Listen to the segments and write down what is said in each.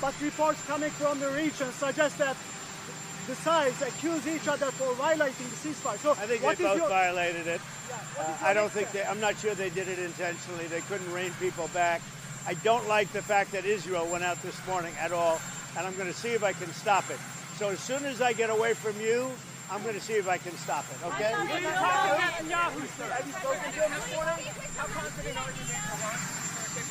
but reports coming from the region suggest that the sides accuse each other for violating the ceasefire. So I think they both violated it. I don't think I'm not sure they did it intentionally. They couldn't rein people back. I don't like the fact that Israel went out this morning at all, and I'm going to see if I can stop it. So as soon as I get away from you, I'm going to see if I can stop it, okay? Netanyahu, sir. Have you spoken to him this morning? How confident are you that Iran is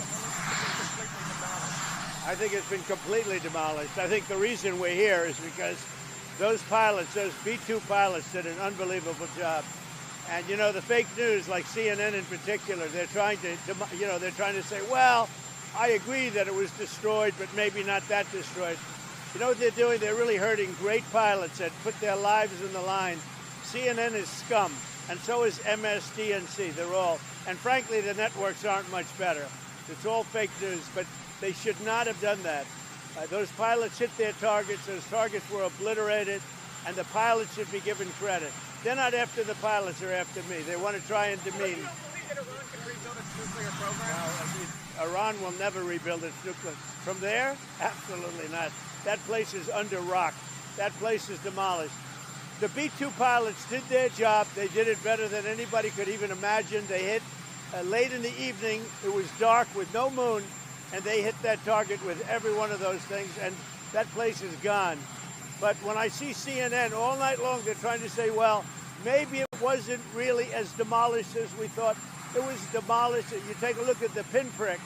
completely demolished? I think it's been completely demolished. I think the reason we're here is because those pilots, those B-2 pilots, did an unbelievable job. And you know, the fake news, like CNN in particular, they're trying to say, well, I agree that it was destroyed, but maybe not that destroyed. You know what they're doing? They're really hurting great pilots that put their lives in the line. CNN is scum, and so is MSDNC. They're all, and frankly, the networks aren't much better. It's all fake news, but they should not have done that. Those pilots hit their targets. Those targets were obliterated, and the pilots should be given credit. They're not after the pilots, they're after me. They want to try and demean. Do you believe that Iran can rebuild its nuclear program? No, Iran will never rebuild its nuclear. From there? Absolutely not. That place is under rock. That place is demolished. The B-2 pilots did their job. They did it better than anybody could even imagine. They hit late in the evening. It was dark with no moon, and they hit that target with every one of those things, and that place is gone. But when I see CNN all night long, they're trying to say, well, maybe it wasn't really as demolished as we thought. It was demolished. You take a look at the pinpricks,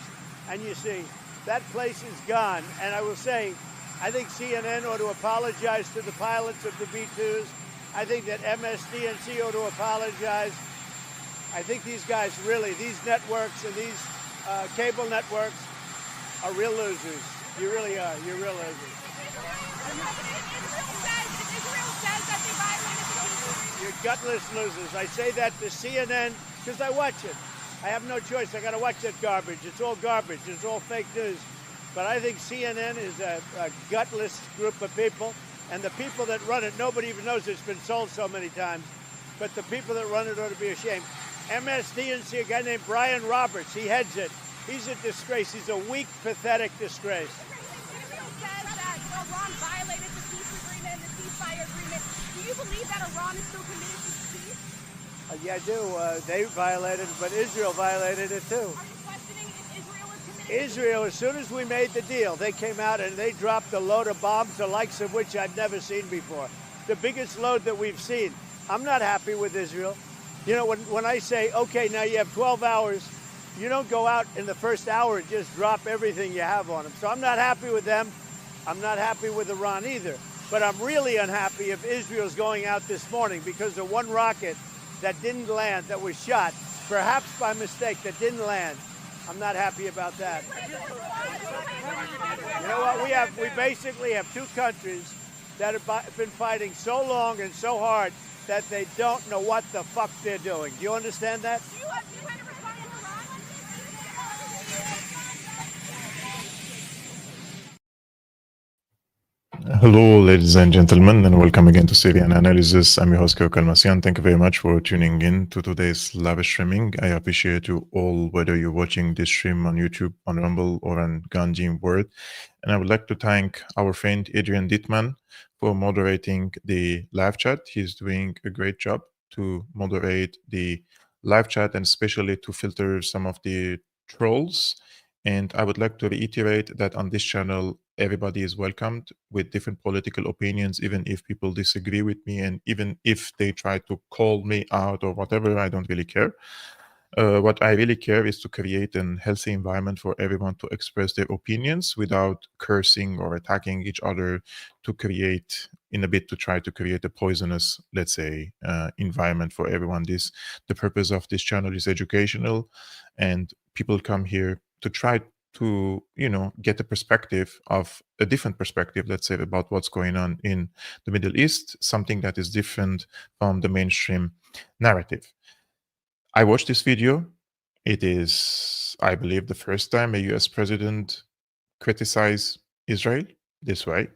and you see that place is gone. And I will say, I think CNN ought to apologize to the pilots of the B-2s. I think that MSDNC ought to apologize. I think these guys really, these networks and these cable networks are real losers. You really are. You're real losers. You're gutless losers. I say that to CNN because I watch it. I have no choice. I got to watch that garbage. It's all garbage. It's all fake news. But I think CNN is a gutless group of people. And the people that run it, nobody even knows it's been sold so many times. But the people that run it ought to be ashamed. MSDNC, a guy named Brian Roberts, he heads it. He's a disgrace. He's a weak, pathetic disgrace. Israel says that Iran violated the peace agreement and the ceasefire agreement. Do you believe that Iran is still committed to peace? Yeah, I do. They violated it, but Israel violated it too. Are you questioning if Israel is committed? Israel, as soon as we made the deal, they came out and they dropped a load of bombs, the likes of which I've never seen before. The biggest load that we've seen. I'm not happy with Israel. You know, when I say, okay, now you have 12 hours, you don't go out in the first hour and just drop everything you have on them. So I'm not happy with them. I'm not happy with Iran either. But I'm really unhappy if Israel's going out this morning because of one rocket that didn't land, that was shot, perhaps by mistake, that didn't land. I'm not happy about that. You know what? We basically have two countries that have been fighting so long and so hard that they don't know what the fuck they're doing. Do you understand that? Do you have a response to Iran? Hello, ladies and gentlemen, and welcome again to Syriana Analysis. I'm your host, Kevork Almassian. Thank you very much for tuning in to today's live streaming. I appreciate you all, whether you're watching this stream on YouTube, on Rumble, or on Ganjin Word. And I would like to thank our friend Adrian Dittman for moderating the live chat. He's doing a great job to moderate the live chat and especially to filter some of the trolls. And I would like to reiterate that on this channel, everybody is welcomed with different political opinions, even if people disagree with me and even if they try to call me out or whatever, I don't really care. What I really care is to create a healthy environment for everyone to express their opinions without cursing or attacking each other to create, in a bit, to try to create a poisonous, let's say, environment for everyone. The purpose of this channel is educational, and people come here to try to, get a perspective of a different perspective, let's say, about what's going on in the Middle East, something that is different from the mainstream narrative. I watched this video. It is, I believe, the first time a US president criticized Israel this way.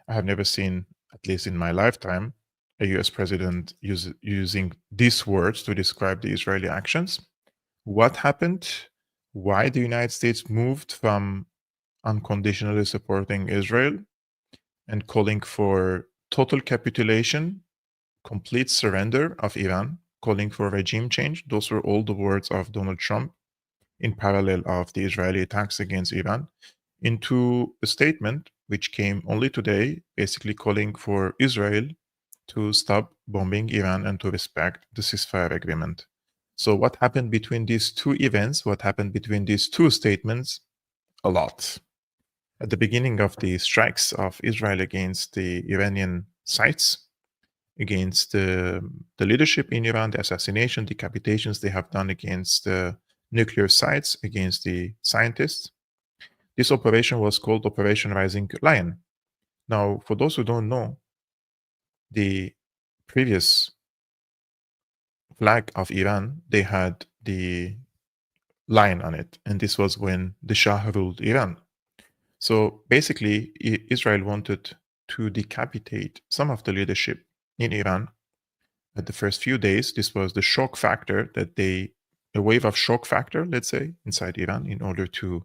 I have never seen, at least in my lifetime, a US president using these words to describe the Israeli actions. What happened? Why the United States moved from unconditionally supporting Israel and calling for total capitulation, complete surrender of Iran, calling for regime change. Those were all the words of Donald Trump in parallel of the Israeli attacks against Iran, into a statement which came only today, basically calling for Israel to stop bombing Iran and to respect the ceasefire agreement. So what happened between these two events, what happened between these two statements? A lot. At the beginning of the strikes of Israel against the Iranian sites, against the leadership in Iran, the assassination, decapitations they have done against nuclear sites, against the scientists. This operation was called Operation Rising Lion. Now, for those who don't know, the previous flag of Iran, they had the lion on it, and this was when the Shah ruled Iran. So basically, Israel wanted to decapitate some of the leadership in Iran. At the first few days, this was the shock factor that a wave of shock factor, let's say, inside Iran in order to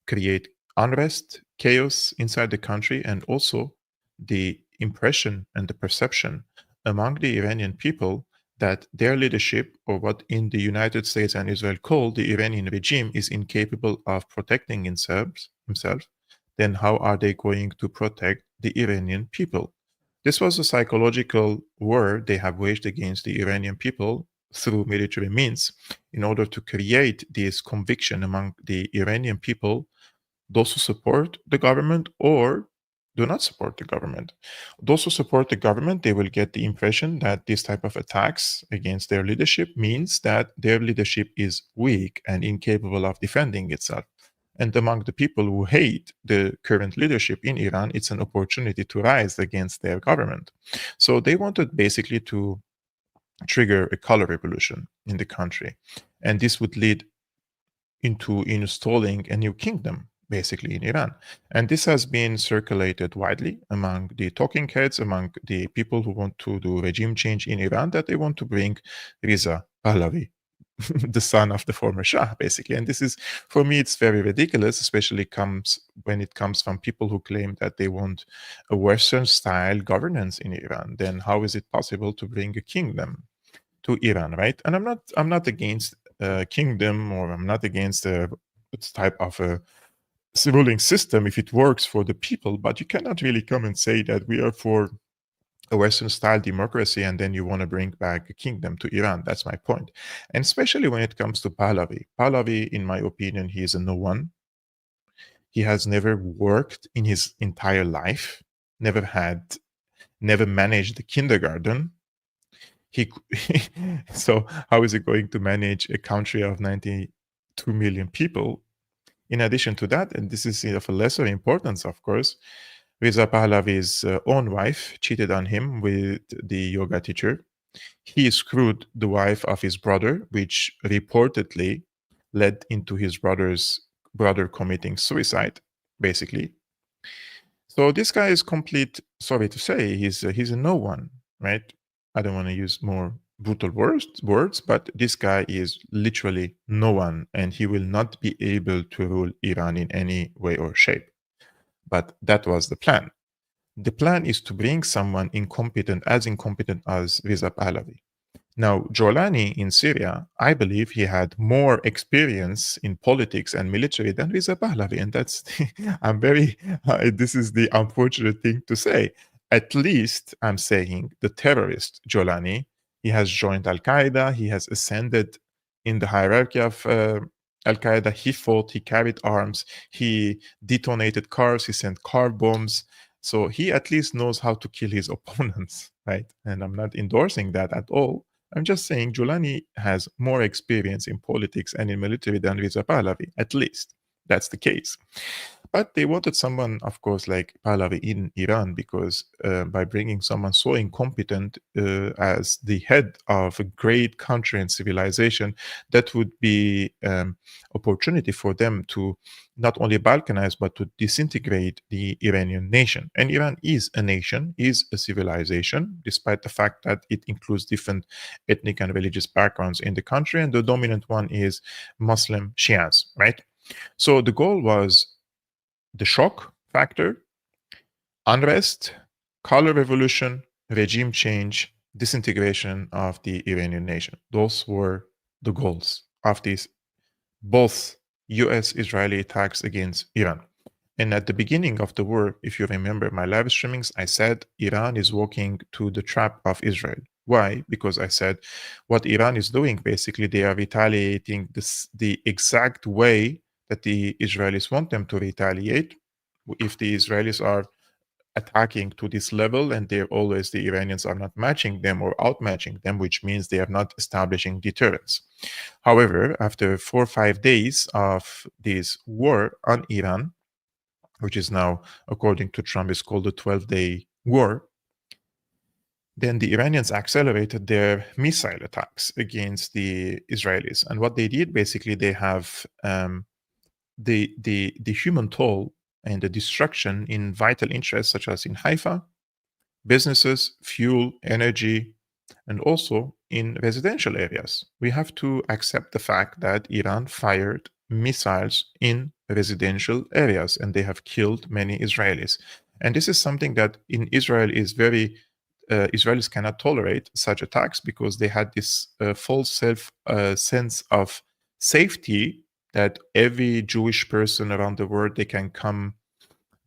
create unrest, chaos inside the country, and also the impression and the perception among the Iranian people that their leadership, or what in the United States and Israel call the Iranian regime, is incapable of protecting himself, then how are they going to protect the Iranian people? This was a psychological war they have waged against the Iranian people through military means in order to create this conviction among the Iranian people, those who support the government or do not support the government. Those who support the government, they will get the impression that this type of attacks against their leadership means that their leadership is weak and incapable of defending itself. And among the people who hate the current leadership in Iran, it's an opportunity to rise against their government. So they wanted basically to trigger a color revolution in the country. And this would lead into installing a new kingdom, basically, in Iran. And this has been circulated widely among the talking heads, among the people who want to do regime change in Iran, that they want to bring Reza Pahlavi, the son of the former Shah, basically. And this is, for me, it's very ridiculous, especially when it comes from people who claim that they want a Western-style governance in Iran. Then how is it possible to bring a kingdom to Iran, right? And I'm not against kingdom, or I'm not against a type of a ruling system if it works for the people, but you cannot really come and say that we are for a Western style democracy and then you want to bring back a kingdom to Iran. That's my point. And especially when it comes to Pahlavi. Pahlavi, in my opinion, he is a no one. He has never worked in his entire life, never managed a kindergarten. So how is he going to manage a country of 92 million people? In addition to that, and this is of a lesser importance, of course, Reza Pahlavi's own wife cheated on him with the yoga teacher. He screwed the wife of his brother, which reportedly led into his brother committing suicide, basically. So this guy is complete, sorry to say, he's a no one, right? I don't want to use more brutal words, but this guy is literally no one, and he will not be able to rule Iran in any way or shape. But that was the plan. The plan is to bring someone incompetent as Reza Pahlavi. Now, Jolani in Syria, I believe he had more experience in politics and military than Reza Pahlavi, and that's this is the unfortunate thing to say. At least I'm saying the terrorist Jolani, he has joined Al-Qaeda, he has ascended in the hierarchy of Al-Qaeda, he fought, he carried arms, he detonated cars, he sent car bombs. So he at least knows how to kill his opponents, right? And I'm not endorsing that at all. I'm just saying Jolani has more experience in politics and in military than Reza Pahlavi, at least. That's the case. But they wanted someone, of course, like Pahlavi in Iran, because by bringing someone so incompetent as the head of a great country and civilization, that would be opportunity for them to not only balkanize, but to disintegrate the Iranian nation. And Iran is a nation, is a civilization, despite the fact that it includes different ethnic and religious backgrounds in the country. And the dominant one is Muslim Shias, right? So the goal was the shock factor, unrest, color revolution, regime change, disintegration of the Iranian nation. Those were the goals of these both US-Israeli attacks against Iran. And at the beginning of the war, if you remember my live streamings, I said Iran is walking to the trap of Israel. Why? Because I said what Iran is doing, basically, they are retaliating the exact way that the Israelis want them to retaliate. If the Israelis are attacking to this level and they're always, the Iranians are not matching them or outmatching them, which means they are not establishing deterrence. However, after 4 or 5 days of this war on Iran, which is now, according to Trump, is called the 12-day war, then the Iranians accelerated their missile attacks against the Israelis. And what they did, basically, they have the human toll and the destruction in vital interests, such as in Haifa, businesses, fuel, energy, and also in residential areas. We have to accept the fact that Iran fired missiles in residential areas and they have killed many Israelis. And this is something that in Israel is very, Israelis cannot tolerate such attacks because they had this false sense of safety that every Jewish person around the world, they can come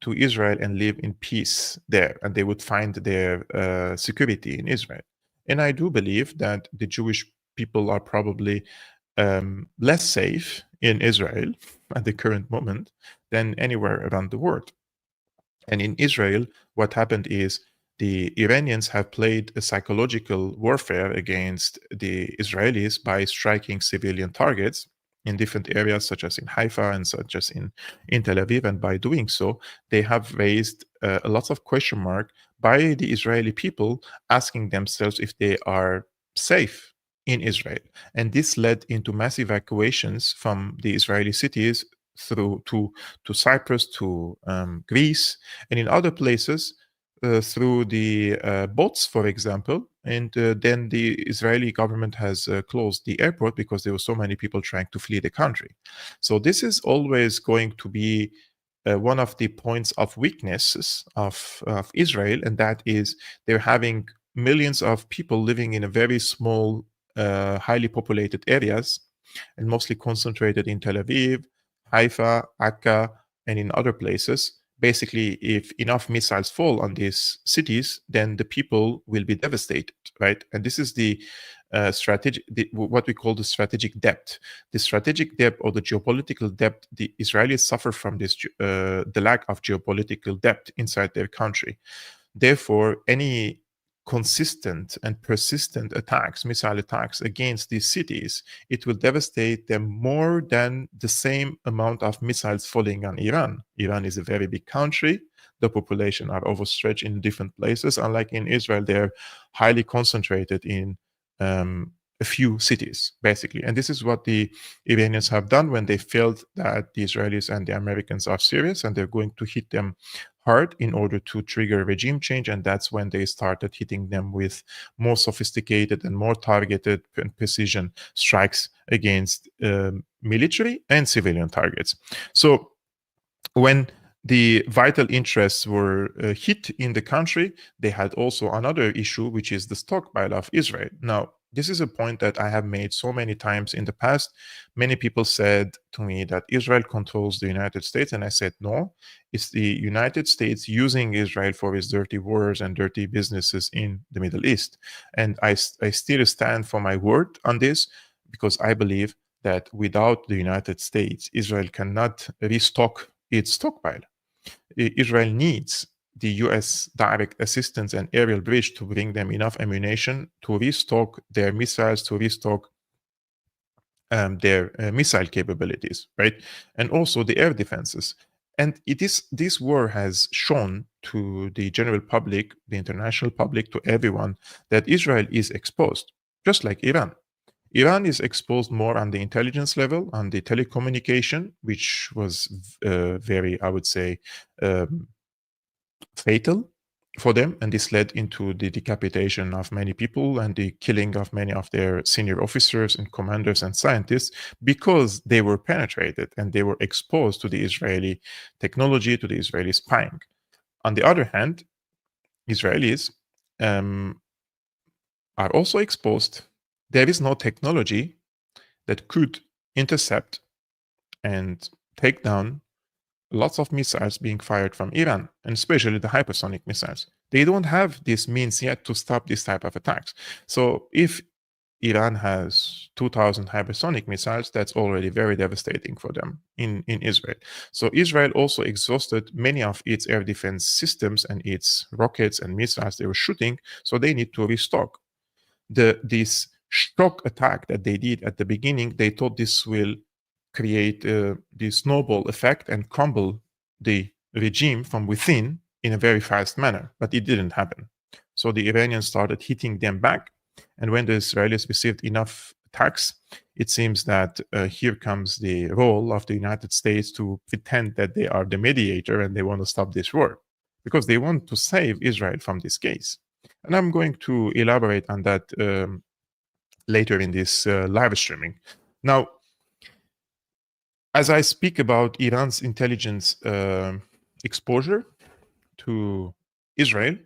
to Israel and live in peace there, and they would find their security in Israel. And I do believe that the Jewish people are probably less safe in Israel at the current moment than anywhere around the world. And in Israel, what happened is the Iranians have played a psychological warfare against the Israelis by striking civilian targets in different areas, such as in Haifa and such as in Tel Aviv. And by doing so, they have raised lots of question mark by the Israeli people, asking themselves if they are safe in Israel. And this led into mass evacuations from the Israeli cities through to Cyprus, to Greece, and in other places through the boats, for example. And then the Israeli government has closed the airport because there were so many people trying to flee the country. So this is always going to be one of the points of weaknesses of Israel, and that is they're having millions of people living in a very small, highly populated areas, and mostly concentrated in Tel Aviv, Haifa, Akka, and in other places. Basically, if enough missiles fall on these cities, then the people will be devastated, right? And this is the what we call the strategic depth. The strategic depth, or the geopolitical depth, the Israelis suffer from this, the lack of geopolitical depth inside their country. Therefore, any consistent and persistent attacks, missile attacks against these cities, it will devastate them more than the same amount of missiles falling on Iran. Iran is a very big country. The population are overstretched in different places. Unlike in Israel, they're highly concentrated in a few cities, basically. And this is what the Iranians have done when they felt that the Israelis and the Americans are serious and they're going to hit them hard in order to trigger regime change. And that's when they started hitting them with more sophisticated and more targeted and precision strikes against military and civilian targets. So when the vital interests were hit in the country, they had also another issue, which is the stockpile of Israel. Now, this is a point that I have made so many times in the past. Many people said to me that Israel controls the United States, and I said, no, it's the United States using Israel for its dirty wars and dirty businesses in the Middle East. And I still stand for my word on this, because I believe that without the United States, Israel cannot restock its stockpile. Israel needs the US direct assistance and aerial bridge to bring them enough ammunition to restock their missiles, to restock their missile capabilities, right? And also the air defenses. And this war has shown to the general public, the international public, to everyone, that Israel is exposed, just like Iran. Iran is exposed more on the intelligence level, on the telecommunication, which was very, I would say, fatal for them, and this led into the decapitation of many people and the killing of many of their senior officers and commanders and scientists, because they were penetrated and they were exposed to the Israeli technology, to the Israeli spying. On the other hand, Israelis are also exposed. There is no technology that could intercept and take down lots of missiles being fired from Iran, and especially the hypersonic missiles. They don't have this means yet to stop this type of attacks. So if Iran has 2,000 hypersonic missiles, that's already very devastating for them in Israel. So Israel also exhausted many of its air defense systems and its rockets and missiles they were shooting, so they need to restock. This shock attack that they did at the beginning, they thought this will create the snowball effect and crumble the regime from within in a very fast manner, but it didn't happen. So the Iranians started hitting them back, and when the Israelis received enough attacks, it seems that here comes the role of the United States to pretend that they are the mediator and they want to stop this war, because they want to save Israel from this case. And I'm going to elaborate on that later in this live streaming. Now, as I speak about Iran's intelligence exposure to Israel,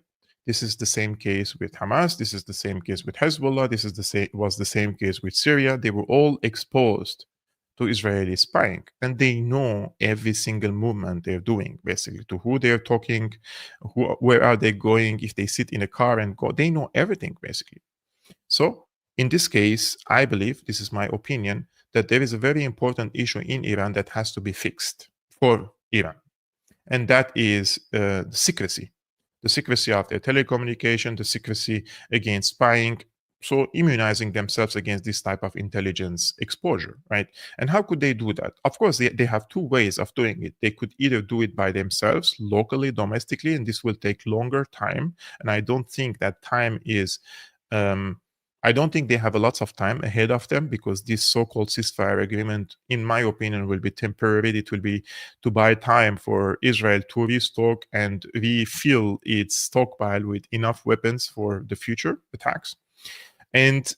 this is the same case with Hamas. This is the same case with Hezbollah. This is was the same case with Syria. They were all exposed to Israeli spying, and they know every single movement they're doing, basically, to who they're talking, where are they going, if they sit in a car and go. They know everything, basically. So in this case, I believe, this is my opinion, that there is a very important issue in Iran that has to be fixed for Iran. And that is the secrecy of their telecommunication, the secrecy against spying, so immunizing themselves against this type of intelligence exposure, right? And how could they do that? Of course, they have two ways of doing it. They could either do it by themselves, locally, domestically, and this will take longer time. And I don't think that time is I don't think they have a lot of time ahead of them, because this so-called ceasefire agreement, in my opinion, will be temporary. It will be to buy time for Israel to restock and refill its stockpile with enough weapons for the future attacks. And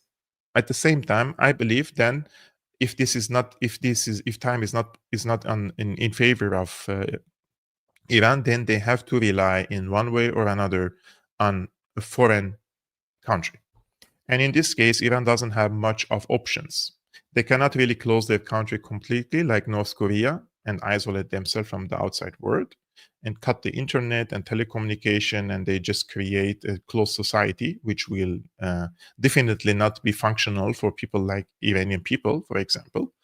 at the same time, I believe then, if time is not in favor of Iran, then they have to rely in one way or another on a foreign country. And in this case, Iran doesn't have much of options. They cannot really close their country completely like North Korea and isolate themselves from the outside world and cut the internet and telecommunication, and they just create a closed society, which will definitely not be functional for people like Iranian people, for example.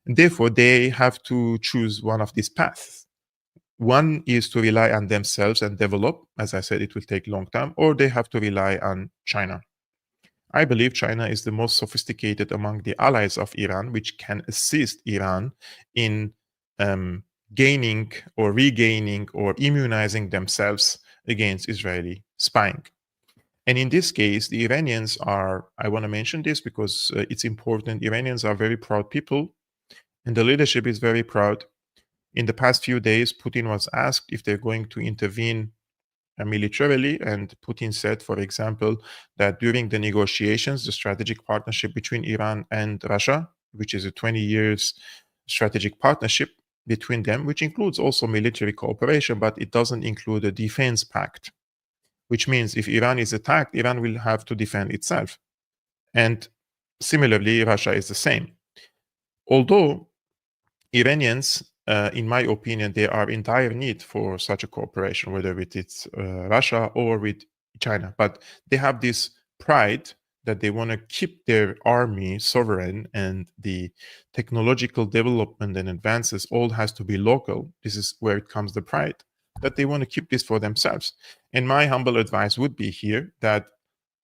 And therefore, they have to choose one of these paths. One is to rely on themselves and develop. As I said, it will take a long time, or they have to rely on China. I believe China is the most sophisticated among the allies of Iran, which can assist Iran in gaining or regaining or immunizing themselves against Israeli spying. And in this case, the Iranians are, I want to mention this because it's important. Iranians are very proud people, and the leadership is very proud. In the past few days, Putin was asked if they're going to intervene militarily, and Putin said, for example, that during the negotiations, the strategic partnership between Iran and Russia, which is a 20 years strategic partnership between them, which includes also military cooperation, but it doesn't include a defense pact, which means if Iran is attacked, Iran will have to defend itself. And similarly, Russia is the same. Although Iranians, in my opinion, they are in dire need for such a cooperation, whether with it's Russia or with China. But they have this pride that they want to keep their army sovereign, and the technological development and advances all has to be local. This is where it comes the pride, that they want to keep this for themselves. And my humble advice would be here that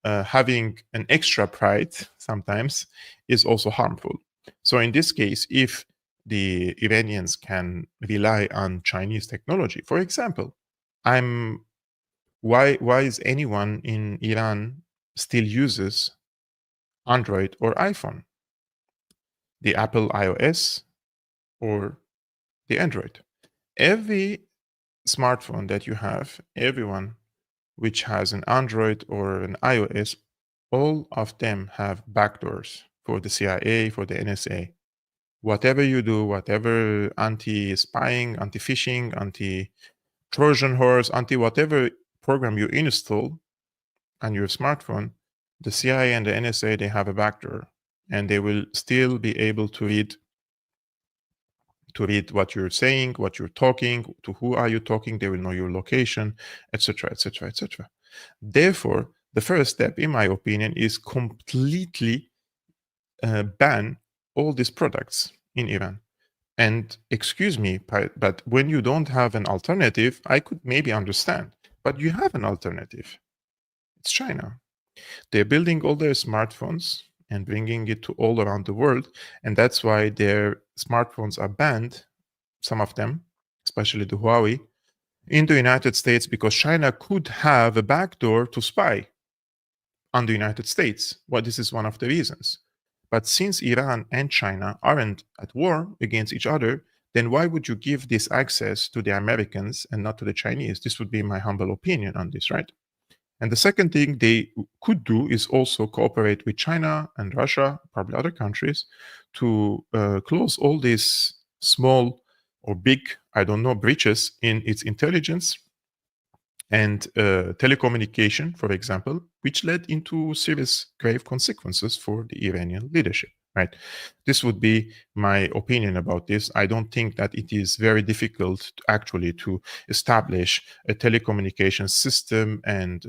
having an extra pride sometimes is also harmful. So in this case, if the Iranians can rely on Chinese technology, for example, why is anyone in Iran still uses Android or iPhone, the Apple iOS or the Android? Every smartphone that you have, everyone which has an Android or an iOS, all of them have backdoors for the CIA, for the NSA. Whatever you do, whatever anti-spying, anti-phishing, anti-Trojan horse, anti-whatever program you install on your smartphone, the CIA and the NSA, they have a backdoor, and they will still be able to read what you're saying, what you're talking, to who are you talking. They will know your location, etc., etc., etc. Therefore, the first step, in my opinion, is completely ban all these products in Iran. And excuse me, but when you don't have an alternative, I could maybe understand. But you have an alternative. It's China. They're building all their smartphones and bringing it to all around the world. And that's why their smartphones are banned, some of them, especially the Huawei, in the United States, because China could have a backdoor to spy on the United States. Well, this is one of the reasons. But since Iran and China aren't at war against each other, then why would you give this access to the Americans and not to the Chinese? This would be my humble opinion on this, right? And the second thing they could do is also cooperate with China and Russia, probably other countries, to close all these small or big, I don't know, breaches in its intelligence and telecommunication, for example, which led into serious, grave consequences for the Iranian leadership. Right. This would be my opinion about this. I don't think that it is very difficult to establish a telecommunication system and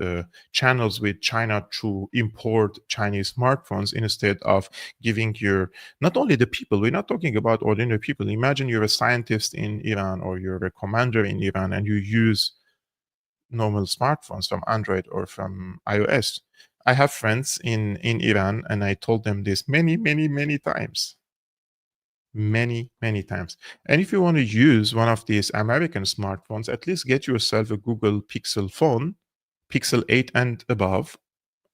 channels with China to import Chinese smartphones instead of giving not only the people, we're not talking about ordinary people. Imagine you're a scientist in Iran or you're a commander in Iran and you use normal smartphones from Android or from iOS. I have friends in Iran, and I told them this many times. Many times. And if you want to use one of these American smartphones, at least get yourself a Google Pixel phone, Pixel 8 and above,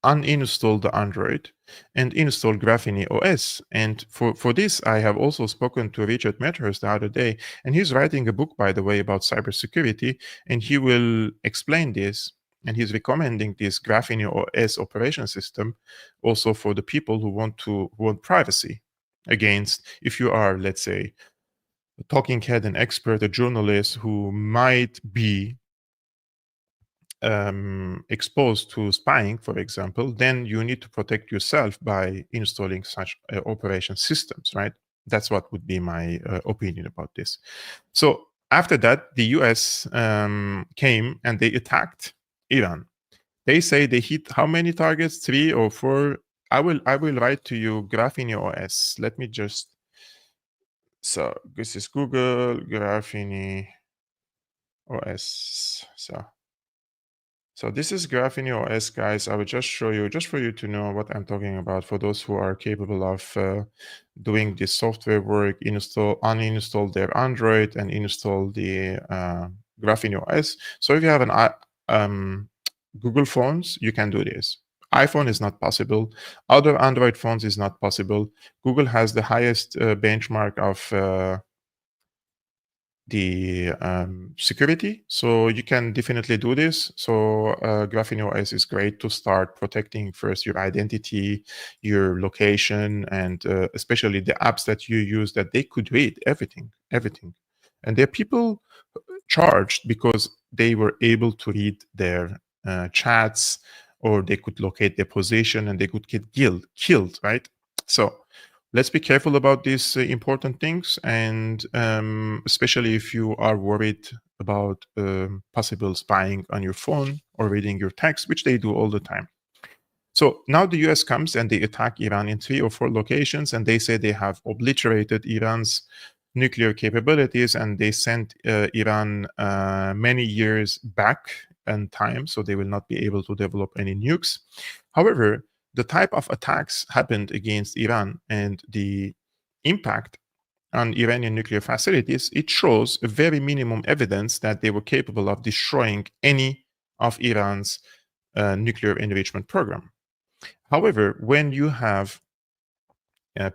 uninstall the Android and install Graphene OS. And for this, I have also spoken to Richard Medhurst the other day, and he's writing a book, by the way, about cybersecurity, and he will explain this. And he's recommending this Graphene OS operation system also for the people who want privacy against, if you are, let's say, a talking head, an expert, a journalist who might be exposed to spying, for example, then you need to protect yourself by installing such operation systems, right? That's what would be my opinion about this. So after that, the US came and they attacked Iran. They say they hit how many targets? 3 or 4. I will write to you Graphene OS. Let me just. So this is Google Graphene OS. So this is Graphene OS, guys. I will just show you, just for you to know what I'm talking about. For those who are capable of doing this software work, uninstall their Android and install the Graphene OS. So if you have an Google phones, you can do this. iPhone is not possible. Other Android phones is not possible. Google has the highest benchmark of the security, so you can definitely do this. So Graphene OS is great to start protecting first your identity, your location, and especially the apps that you use, that they could read everything. And there are people charged because they were able to read their chats, or they could locate their position, and they could get killed, right? So let's be careful about these important things, and especially if you are worried about possible spying on your phone or reading your text, which they do all the time. So now the US comes and they attack Iran in 3 or 4 locations, and they say they have obliterated Iran's nuclear capabilities, and they sent Iran many years back in time, so they will not be able to develop any nukes. However, the type of attacks happened against Iran and the impact on Iranian nuclear facilities, it shows a very minimum evidence that they were capable of destroying any of Iran's nuclear enrichment program. However, when you have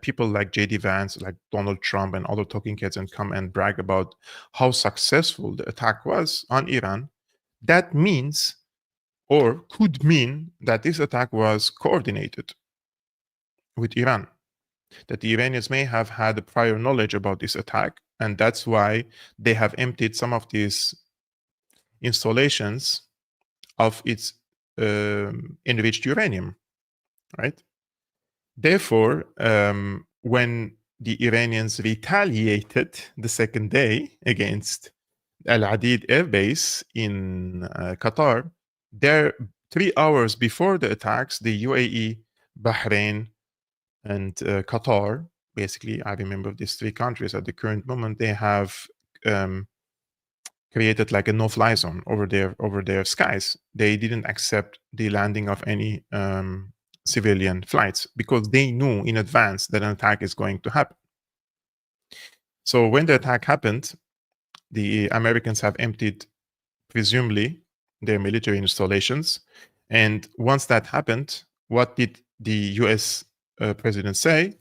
people like J.D. Vance, like Donald Trump and other talking heads, and come and brag about how successful the attack was on Iran, that means or could mean that this attack was coordinated with Iran, that the Iranians may have had prior knowledge about this attack, and that's why they have emptied some of these installations of its enriched uranium, right? Therefore, when the Iranians retaliated the second day against Al Adid Air Base in Qatar, there 3 hours before the attacks, the UAE, Bahrain, and Qatar, basically, I remember these 3 countries at the current moment, they have created like a no-fly zone over their skies. They didn't accept the landing of any civilian flights because they knew in advance that an attack is going to happen. So when the attack happened, the Americans have emptied, presumably, their military installations. And once that happened, what did the US president say?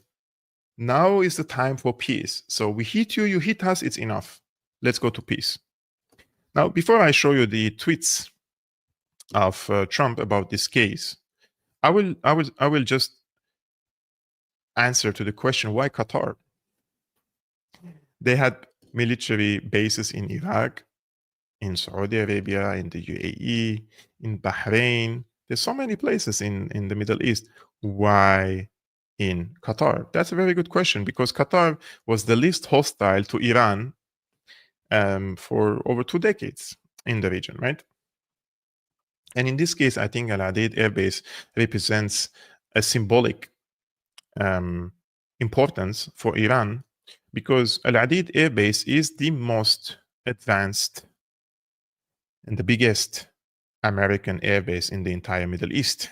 Now is the time for peace. So we hit you, you hit us, it's enough. Let's go to peace. Now, before I show you the tweets of Trump about this case, I will just answer to the question, why Qatar? They had military bases in Iraq, in Saudi Arabia, in the UAE, in Bahrain. There's so many places in the Middle East. Why in Qatar? That's a very good question, because Qatar was the least hostile to Iran for over 2 decades in the region, right? And in this case, I think Al Adid Air Base represents a symbolic importance for Iran, because Al Adid Air Base is the most advanced and the biggest American air base in the entire Middle East.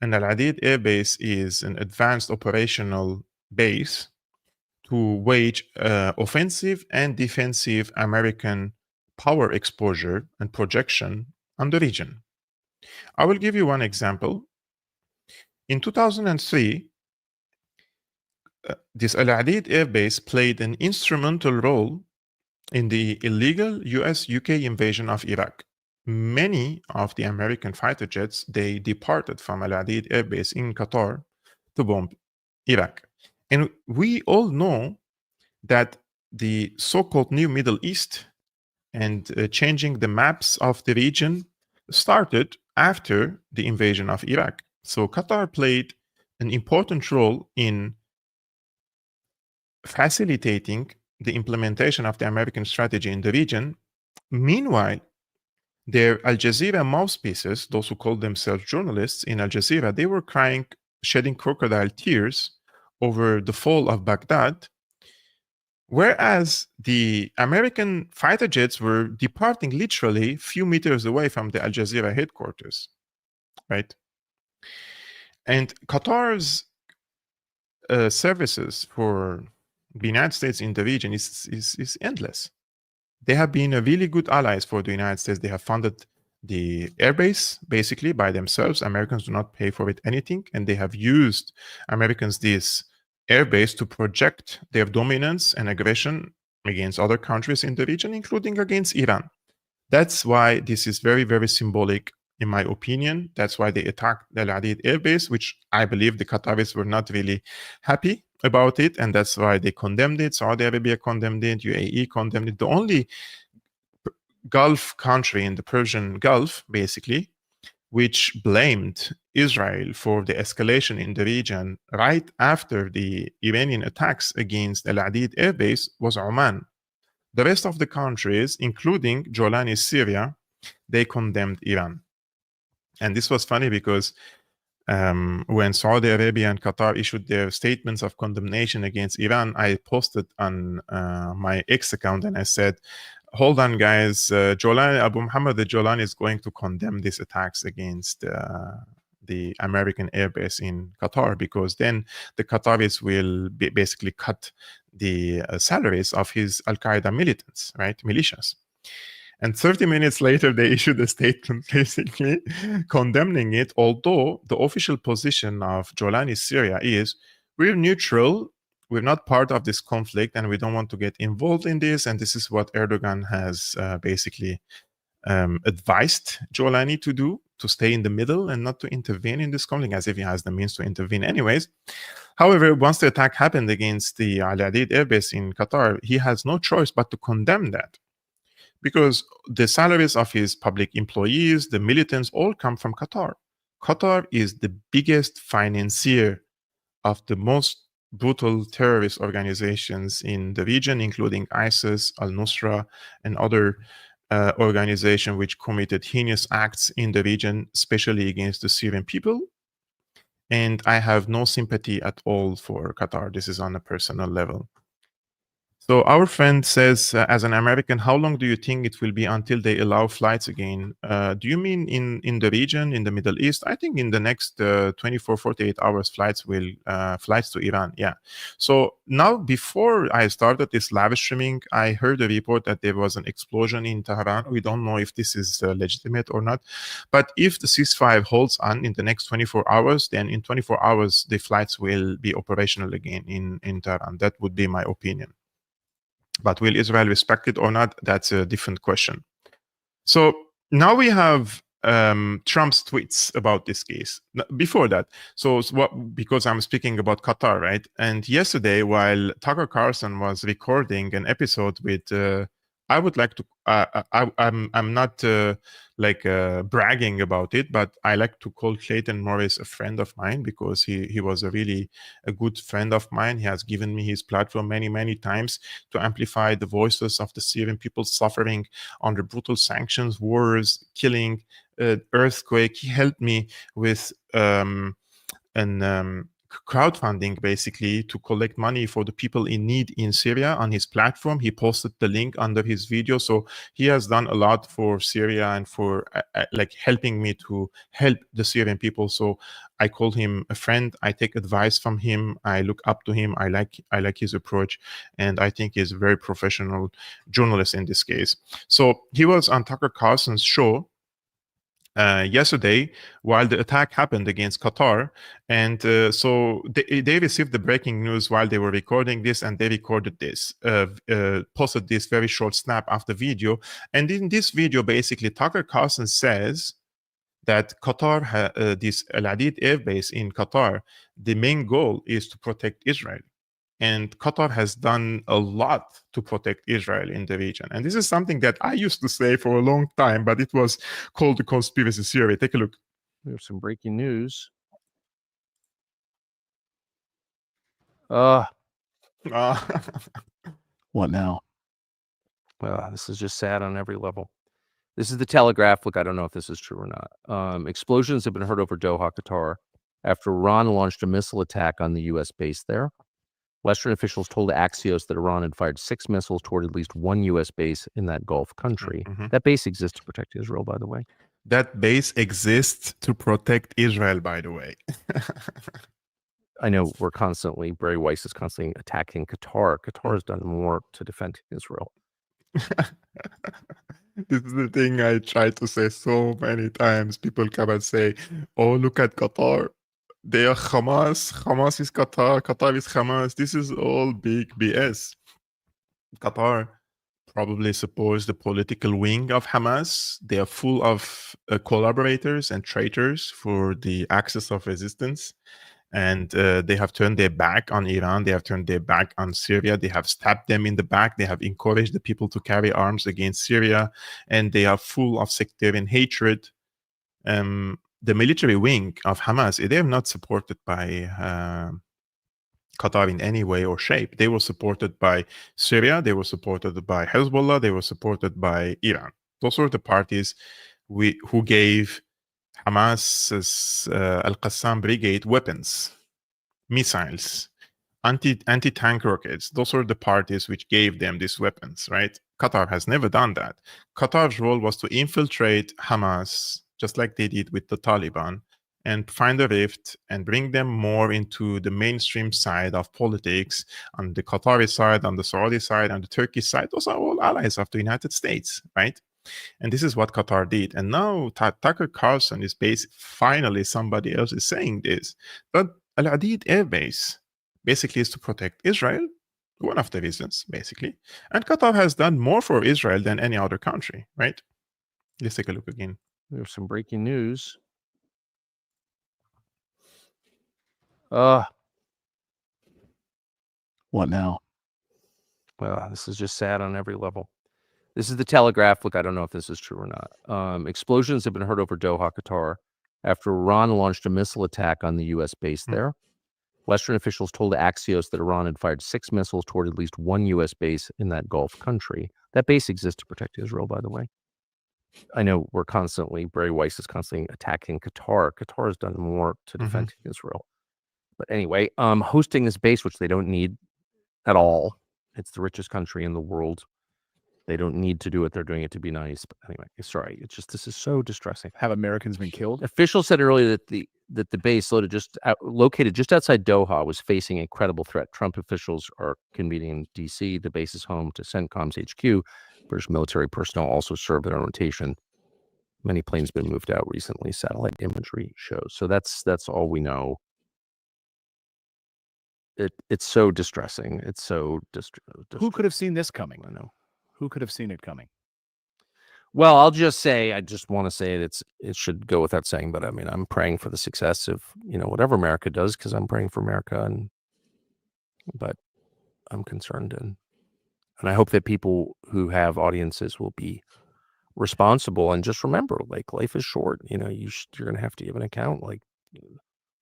And Al Adid Air Base is an advanced operational base to wage offensive and defensive American power exposure and projection on the region. I will give you one example. In 2003, this Al Adid Air Base played an instrumental role in the illegal US-UK invasion of Iraq. Many of the American fighter jets, they departed from Al Adid Air Base in Qatar to bomb Iraq. And we all know that the so-called New Middle East and changing the maps of the region started after the invasion of Iraq. So Qatar played an important role in facilitating the implementation of the American strategy in the region. Meanwhile, their Al Jazeera mouthpieces, those who call themselves journalists in Al Jazeera, they were crying, shedding crocodile tears over the fall of Baghdad, whereas the American fighter jets were departing literally a few meters away from the Al Jazeera headquarters, right? And Qatar's services for the United States in the region is endless. They have been a really good allies for the United States. They have funded the airbase basically by themselves. Americans do not pay for it anything, and they have used Americans this airbase to project their dominance and aggression against other countries in the region, including against Iran. That's why this is very, very symbolic, in my opinion. That's why they attacked the Al Adid Air Base, which I believe the Qataris were not really happy about it, and that's why they condemned it. Saudi Arabia condemned it, UAE condemned it. The only Gulf country in the Persian Gulf, basically, which blamed Israel for the escalation in the region right after the Iranian attacks against Al Adid Air Base, was Oman. The rest of the countries, including Jolani, Syria, they condemned Iran. And this was funny because when Saudi Arabia and Qatar issued their statements of condemnation against Iran, I posted on my X account and I said, hold on, guys, Jolani, Abu Muhammad al-Jolani is going to condemn these attacks against the American airbase in Qatar, because then the Qataris will basically cut the salaries of his Al-Qaeda militants, right, militias. And 30 minutes later, they issued a statement basically condemning it, although the official position of Jolani Syria is, we're neutral, we're not part of this conflict, and we don't want to get involved in this. And this is what Erdogan has basically advised Jolani to do, to stay in the middle and not to intervene in this conflict, as if he has the means to intervene anyways. However, once the attack happened against the Al Adid airbase in Qatar, he has no choice but to condemn that, because the salaries of his public employees, the militants, all come from Qatar. Qatar is the biggest financier of the most brutal terrorist organizations in the region, including ISIS, al-Nusra, and other organizations which committed heinous acts in the region, especially against the Syrian people. And I have no sympathy at all for Qatar. This is on a personal level. So our friend says, as an American, how long do you think it will be until they allow flights again? Do you mean in the region, in the Middle East? I think in the next 24, 48 hours, flights to Iran. Yeah. So now, before I started this live streaming, I heard a report that there was an explosion in Tehran. We don't know if this is legitimate or not. But if the ceasefire holds on in the next 24 hours, then in 24 hours, the flights will be operational again in Tehran. That would be my opinion. But will Israel respect it or not? That's a different question. So now we have Trump's tweets about this case. Before that, because I'm speaking about Qatar, right? And yesterday, while Tucker Carlson was recording an episode with, I would like to, I'm not bragging about it, but I like to call Clayton Morris a friend of mine, because he was a good friend of mine. He has given me his platform many, many times to amplify the voices of the Syrian people suffering under brutal sanctions, wars, killing, earthquake. He helped me with crowdfunding, basically, to collect money for the people in need in Syria on his platform. He posted the link under his video. So he has done a lot for Syria and for helping me to help the Syrian people. So I call him a friend. I take advice from him. I look up to him. I like his approach, and I think he's a very professional journalist in this case. So he was on Tucker Carlson's show yesterday while the attack happened against Qatar, and so they received the breaking news while they were recording this, and they recorded this, posted this very short snap of the video. And in this video, basically, Tucker Carlson says that Qatar, this Al Adid Air Base in Qatar, the main goal is to protect Israel. And Qatar has done a lot to protect Israel in the region. And this is something that I used to say for a long time, but it was called the conspiracy theory. Take a look. There's some breaking news. What now? This is just sad on every level. This is the Telegraph. Look, I don't know if this is true or not. Explosions have been heard over Doha, Qatar, after Iran launched a missile attack on the U.S. base there. Western officials told Axios that Iran had fired 6 missiles toward at least one U.S. base in that Gulf country. Mm-hmm. That base exists to protect Israel, by the way. That base exists to protect Israel, by the way. I know Barry Weiss is constantly attacking Qatar. Qatar has done more to defend Israel. This is the thing I try to say so many times. People come and say, oh, look at Qatar. They are Hamas. Hamas is Qatar. Qatar is Hamas. This is all big BS. Qatar probably supports the political wing of Hamas. They are full of collaborators and traitors for the axis of resistance. And they have turned their back on Iran. They have turned their back on Syria. They have stabbed them in the back. They have encouraged the people to carry arms against Syria. And they are full of sectarian hatred. The military wing of Hamas, they are not supported by Qatar in any way or shape. They were supported by Syria. They were supported by Hezbollah. They were supported by Iran. Those were the parties who gave Hamas's Al-Qassam brigade weapons, missiles, anti-tank rockets. Those were the parties which gave them these weapons, right? Qatar has never done that. Qatar's role was to infiltrate Hamas, just like they did with the Taliban, and find a rift and bring them more into the mainstream side of politics, on the Qatari side, on the Saudi side, on the Turkish side. Those are all allies of the United States, right? And this is what Qatar did. And now Tucker Carlson is finally somebody else is saying this. But Al Adid Air Base basically is to protect Israel, one of the reasons, basically. And Qatar has done more for Israel than any other country, right? Let's take a look again. There's some breaking news. What now? Well, this is just sad on every level. This is the Telegraph. Look, I don't know if this is true or not. Explosions have been heard over Doha, Qatar, after Iran launched a missile attack on the U.S. base there. Western officials told Axios that Iran had fired 6 missiles toward at least one U.S. base in that Gulf country. That base exists to protect Israel, by the way. I know Barry Weiss is constantly attacking Qatar. Qatar has done more to defend Israel. But anyway, hosting this base, which they don't need at all. It's the richest country in the world. They don't need to do it. They're doing it to be nice. But anyway, sorry. It's just, this is so distressing. Have Americans been killed? Officials said earlier that the base located just outside Doha was facing a credible threat. Trump officials are convening in D.C. The base is home to CENTCOM's HQ. British military personnel also serve there on rotation. Many planes have been moved out recently. Satellite imagery shows. So that's all we know. It's so distressing. It's so Who could have seen this coming? I know. Who could have seen it coming? Well, I'll just say, I just want to say it should go without saying, but I mean, I'm praying for the success of, whatever America does, because I'm praying for America, but I'm concerned, and I hope that people who have audiences will be responsible and just remember, like, life is short. You're going to have to give an account. Like,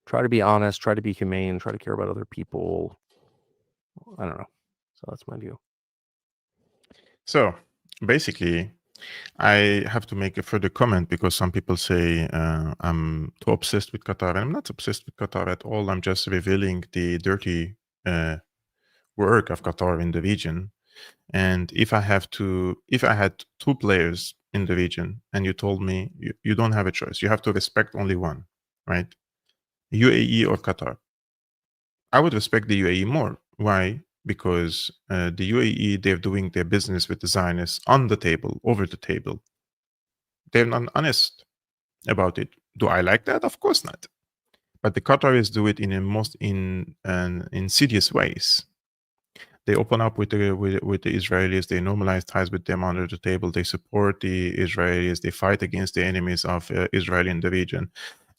try to be honest, try to be humane, try to care about other people. I don't know. So that's my view. So basically, I have to make a further comment because some people say I'm too obsessed with Qatar. And I'm not obsessed with Qatar at all. I'm just revealing the dirty work of Qatar in the region. And if I had 2 players in the region and you told me you don't have a choice, you have to respect only one, right? UAE or Qatar. I would respect the UAE more. Why? Because the UAE, they're doing their business with the Zionists on the table, over the table. They're not honest about it. Do I like that? Of course not. But the Qataris do it in most insidious ways. They open up with the Israelis. They normalize ties with them under the table. They support the Israelis. They fight against the enemies of Israel in the region.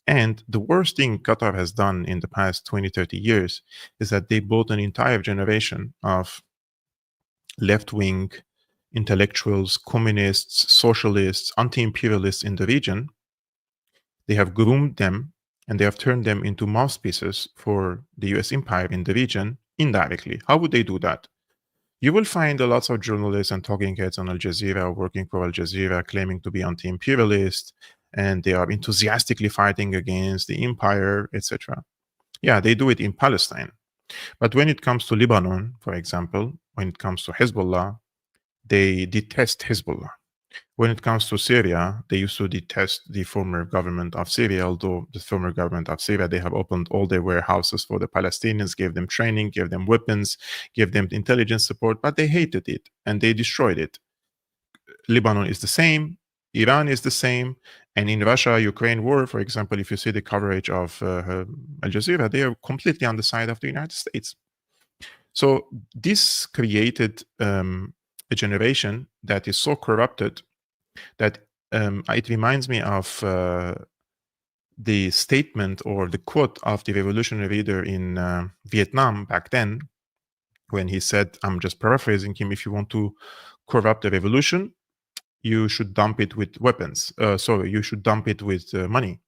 And the worst thing Qatar has done in the past 20, 30 years is that they bought an entire generation of left-wing intellectuals, communists, socialists, anti-imperialists in the region. They have groomed them and they have turned them into mouthpieces for the US empire in the region indirectly. How would they do that? You will find lots of journalists and talking heads on Al Jazeera working for Al Jazeera claiming to be anti-imperialist, and they are enthusiastically fighting against the empire, etc. Yeah, they do it in Palestine. But when it comes to Lebanon, for example, when it comes to Hezbollah, they detest Hezbollah. When it comes to Syria, they used to detest the former government of Syria, although the former government of Syria, they have opened all their warehouses for the Palestinians, gave them training, gave them weapons, gave them intelligence support, but they hated it and they destroyed it. Lebanon is the same, Iran is the same, and in Russia-Ukraine war, for example, if you see the coverage of Al Jazeera, they are completely on the side of the United States. So this created a generation that is so corrupted that it reminds me of the statement or the quote of the revolutionary leader in Vietnam back then, when he said, I'm just paraphrasing him, if you want to corrupt the revolution, you should dump it with weapons. You should dump it with money.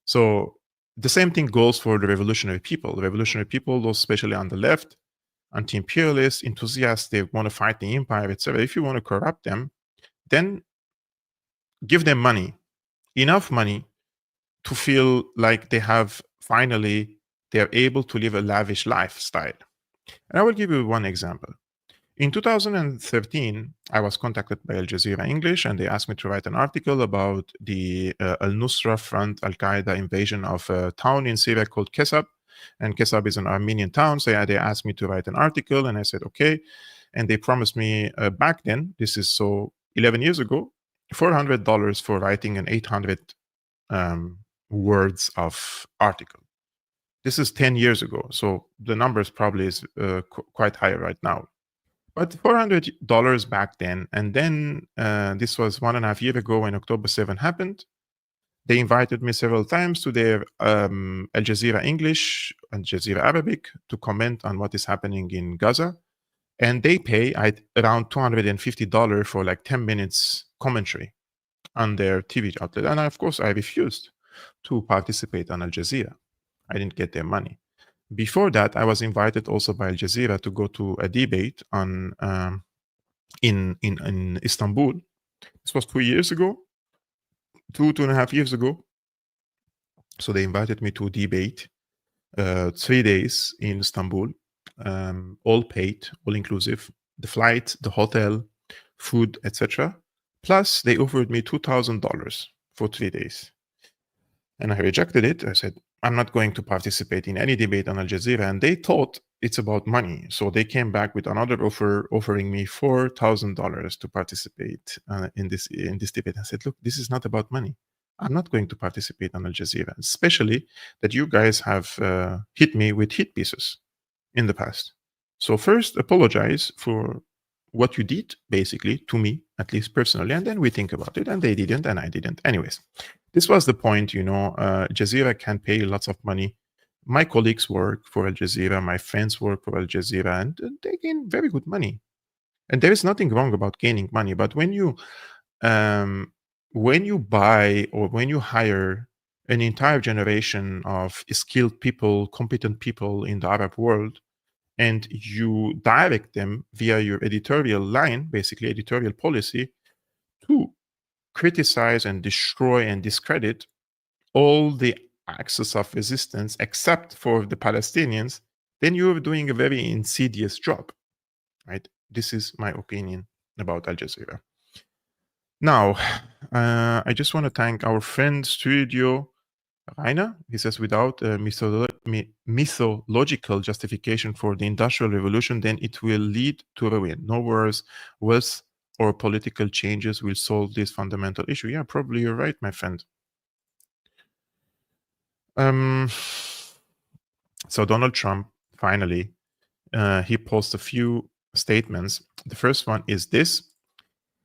So the same thing goes for the revolutionary people. The revolutionary people, those especially on the left, anti-imperialists, enthusiasts, they want to fight the empire, etc. If you want to corrupt them, then give them money, enough money to feel like they are able to live a lavish lifestyle. And I will give you one example. In 2013, I was contacted by Al Jazeera English, and they asked me to write an article about the Al-Nusra Front Al-Qaeda invasion of a town in Syria called Kesab. And Kesab is an Armenian town, so they asked me to write an article, and I said, okay. And they promised me back then, this is 11 years ago, $400 for writing an 800 words of article. This is 10 years ago, so the numbers probably is quite high right now. But $400 back then, and then this was 1.5 years ago when October 7 happened. They invited me several times to their Al Jazeera English and Jazeera Arabic to comment on what is happening in Gaza. And they pay around $250 for like 10 minutes commentary on their TV outlet. And of course, I refused to participate on Al Jazeera. I didn't get their money. Before that, I was invited also by Al Jazeera to go to a debate on in Istanbul. This was 2 years ago, 2.5 years ago. So they invited me to debate 3 days in Istanbul, all paid, all inclusive, the flight, the hotel, food, etc. Plus, they offered me $2,000 for 3 days. And I rejected it. I said, I'm not going to participate in any debate on Al Jazeera. And they thought it's about money. So they came back with another offer, offering me $4,000 to participate in this debate. I said, look, this is not about money. I'm not going to participate on Al Jazeera, especially that you guys have hit me with hit pieces in the past. So first, apologize for what you did, basically, to me, at least personally, and then we think about it. And they didn't, and I didn't. Anyways, this was the point, Jazeera can pay lots of money. My colleagues work for Al Jazeera, my friends work for Al Jazeera, and they gain very good money. And there is nothing wrong about gaining money, but when you buy or when you hire an entire generation of skilled people, competent people in the Arab world, and you direct them via your editorial line, basically editorial policy, to criticize and destroy and discredit all the axis of resistance except for the Palestinians, then you're doing a very insidious job, right? This is my opinion about Al Jazeera. Now, I just want to thank our friend Studio Rainer. He says, without a mythological justification for the Industrial Revolution, then it will lead to ruin. No wars, wealth, or political changes will solve this fundamental issue. Yeah, probably you're right, my friend. So Donald Trump, finally, he posted a few statements. The first one is this.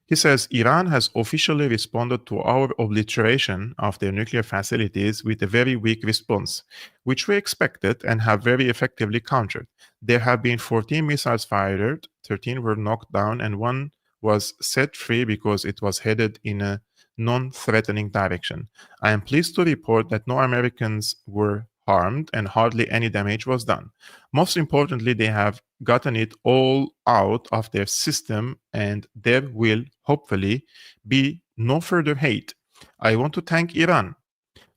He says, Iran has officially responded to our obliteration of their nuclear facilities with a very weak response, which we expected and have very effectively countered. There have been 14 missiles fired, 13 were knocked down, and 1 was set free because it was headed in a non-threatening direction. I am pleased to report that no Americans were harmed and hardly any damage was done. Most importantly, they have gotten it all out of their system and there will hopefully be no further hate. I want to thank Iran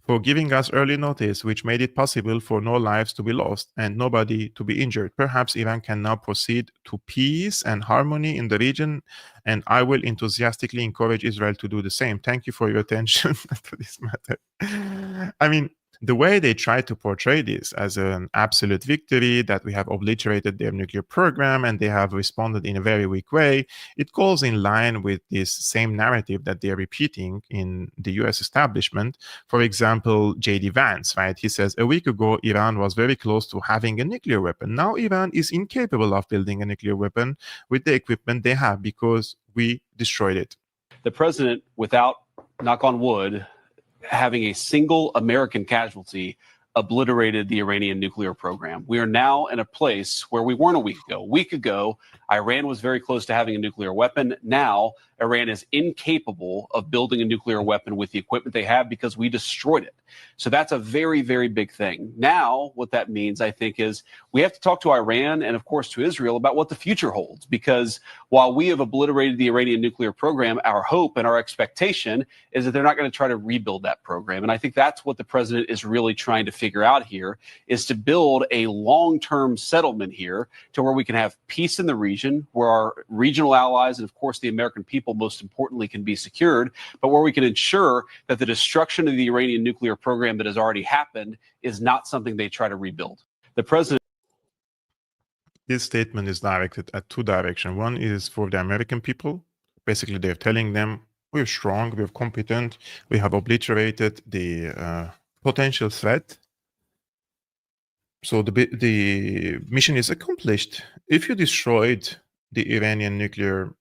for giving us early notice, which made it possible for no lives to be lost and nobody to be injured. Perhaps Iran can now proceed to peace and harmony in the region, and I will enthusiastically encourage Israel to do the same. Thank you for your attention to this matter. I mean, the way they try to portray this as an absolute victory, that we have obliterated their nuclear program and they have responded in a very weak way, it goes in line with this same narrative that they're repeating in the US establishment. For example, J.D. Vance, right? He says, a week ago, Iran was very close to having a nuclear weapon. Now Iran is incapable of building a nuclear weapon with the equipment they have because we destroyed it. The president, without, knock on wood, having a single American casualty, obliterated the Iranian nuclear program. We are now in a place where we weren't a week ago. A week ago, Iran was very close to having a nuclear weapon. Now, Iran is incapable of building a nuclear weapon with the equipment they have because we destroyed it. So that's a very, very big thing. Now, what that means, I think, is we have to talk to Iran and, of course, to Israel about what the future holds. Because while we have obliterated the Iranian nuclear program, our hope and our expectation is that they're not going to try to rebuild that program. And I think that's what the president is really trying to figure out here, is to build a long-term settlement here to where we can have peace in the region, where our regional allies and, of course, the American people, most importantly, can be secured, but where we can ensure that the destruction of the Iranian nuclear program that has already happened is not something they try to rebuild. The president. This statement is directed at two directions. One is for the American people. Basically, they're telling them, we're strong, we're competent, we have obliterated the potential threat. So the mission is accomplished. If you destroyed the Iranian nuclear